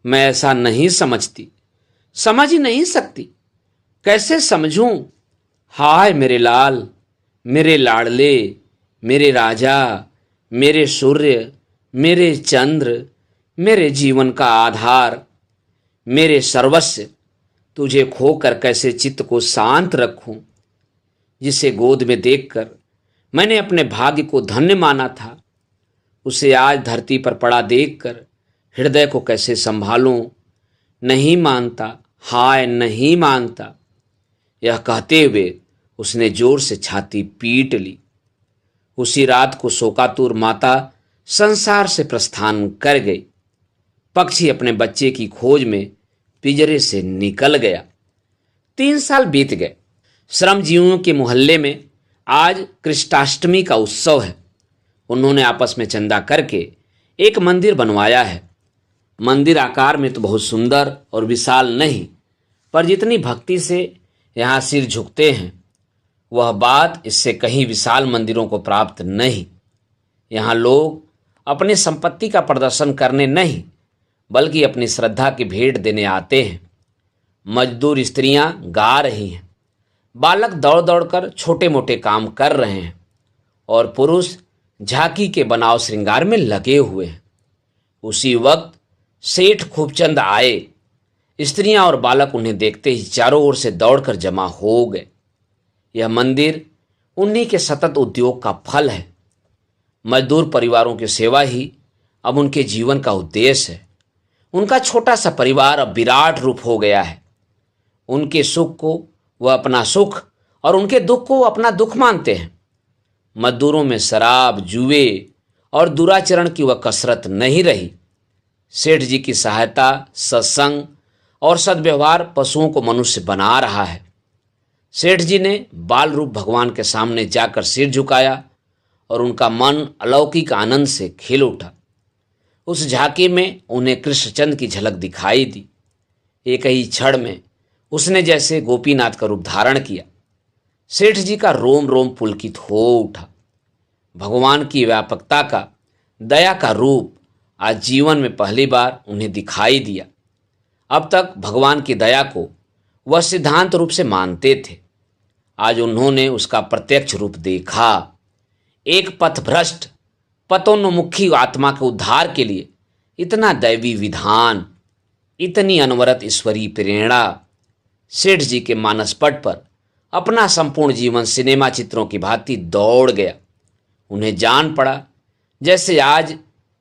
मैं ऐसा नहीं समझती, समझ ही नहीं सकती। कैसे समझूं? हाय मेरे लाल, मेरे लाडले, मेरे राजा, मेरे सूर्य, मेरे चंद्र, मेरे जीवन का आधार। मेरे सर्वस्व, तुझे खोकर कैसे चित्त को शांत रखूं। जिसे गोद में देखकर मैंने अपने भाग्य को धन्य माना था, उसे आज धरती पर पड़ा देखकर हृदय को कैसे संभालूं। नहीं मानता, हाय नहीं मानता। यह कहते हुए उसने जोर से छाती पीट ली। उसी रात को शोकातुर माता संसार से प्रस्थान कर गई। पक्षी अपने बच्चे की खोज में पिंजरे से निकल गया। 3 साल बीत गए। श्रमजीवियों के मोहल्ले में आज कृष्णाष्टमी का उत्सव है। उन्होंने आपस में चंदा करके एक मंदिर बनवाया है। मंदिर आकार में तो बहुत सुंदर और विशाल नहीं, पर जितनी भक्ति से यहाँ सिर झुकते हैं, वह बात इससे कहीं विशाल मंदिरों को प्राप्त नहीं। यहाँ लोग अपनी संपत्ति का प्रदर्शन करने नहीं, बल्कि अपनी श्रद्धा की भेंट देने आते हैं। मजदूर स्त्रियां गा रही हैं, बालक दौड़ दौड़ कर छोटे मोटे काम कर रहे हैं और पुरुष झांकी के बनाव श्रृंगार में लगे हुए हैं। उसी वक्त सेठ खूबचंद आए। स्त्रियां और बालक उन्हें देखते ही चारों ओर से दौड़कर जमा हो गए। यह मंदिर उन्हीं के सतत उद्योग का फल है। मजदूर परिवारों की सेवा ही अब उनके जीवन का उद्देश्य है। उनका छोटा सा परिवार अब विराट रूप हो गया है। उनके सुख को वह अपना सुख और उनके दुख को अपना दुख मानते हैं। मजदूरों में शराब, जुए और दुराचरण की वह कसरत नहीं रही। सेठ जी की सहायता, सत्संग और सद्व्यवहार पशुओं को मनुष्य बना रहा है। सेठ जी ने बाल रूप भगवान के सामने जाकर सिर झुकाया और उनका मन अलौकिक आनंद से खिल उठा। उस झांकी में उन्हें कृष्णचंद की झलक दिखाई दी। एक ही क्षण में उसने जैसे गोपीनाथ का रूप धारण किया। सेठ जी का रोम रोम पुलकित हो उठा। भगवान की व्यापकता का, दया का रूप आज जीवन में पहली बार उन्हें दिखाई दिया। अब तक भगवान की दया को वह सिद्धांत रूप से मानते थे। आज उन्होंने उसका प्रत्यक्ष रूप देखा। एक पथभ्रष्ट, पतोन्मुखी आत्मा के उद्धार के लिए इतना दैवी विधान, इतनी अनवरत ईश्वरीय प्रेरणा। सेठ जी के मानसपट पर अपना संपूर्ण जीवन सिनेमा चित्रों की भांति दौड़ गया। उन्हें जान पड़ा जैसे आज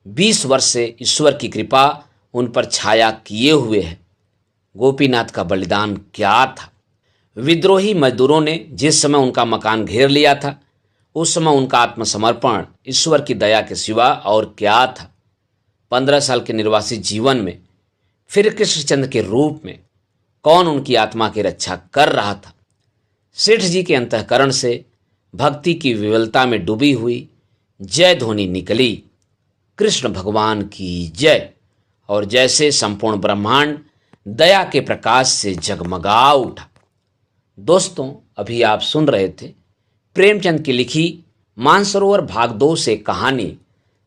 20 वर्ष से ईश्वर की कृपा उन पर छाया किए हुए है। गोपीनाथ का बलिदान क्या था? विद्रोही मजदूरों ने जिस समय उनका मकान घेर लिया था, उस समय उनका आत्मसमर्पण ईश्वर की दया के सिवा और क्या था? 15 साल के निर्वासित जीवन में फिर कृष्णचंद के रूप में कौन उनकी आत्मा की रक्षा कर रहा था? सेठ जी के अंतःकरण से भक्ति की विवलता में डूबी हुई जय ध्वनि निकली, कृष्ण भगवान की जय। और जैसे संपूर्ण ब्रह्मांड दया के प्रकाश से जगमगा उठा। दोस्तों, अभी आप सुन रहे थे प्रेमचंद की लिखी मानसरोवर भाग 2 से कहानी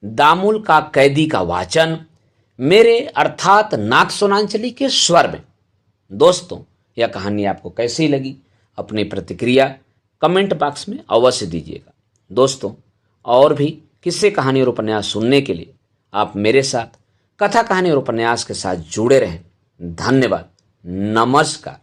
दामुल का कैदी का वाचन मेरे अर्थात नाथ सोनांचली के स्वर में। दोस्तों, यह कहानी आपको कैसी लगी? अपनी प्रतिक्रिया कमेंट बॉक्स में अवश्य दीजिएगा। दोस्तों, और भी किस्से, कहानी और उपन्यास सुनने के लिए आप मेरे साथ कथा, कहानी और उपन्यास के साथ जुड़े रहें। धन्यवाद। नमस्कार।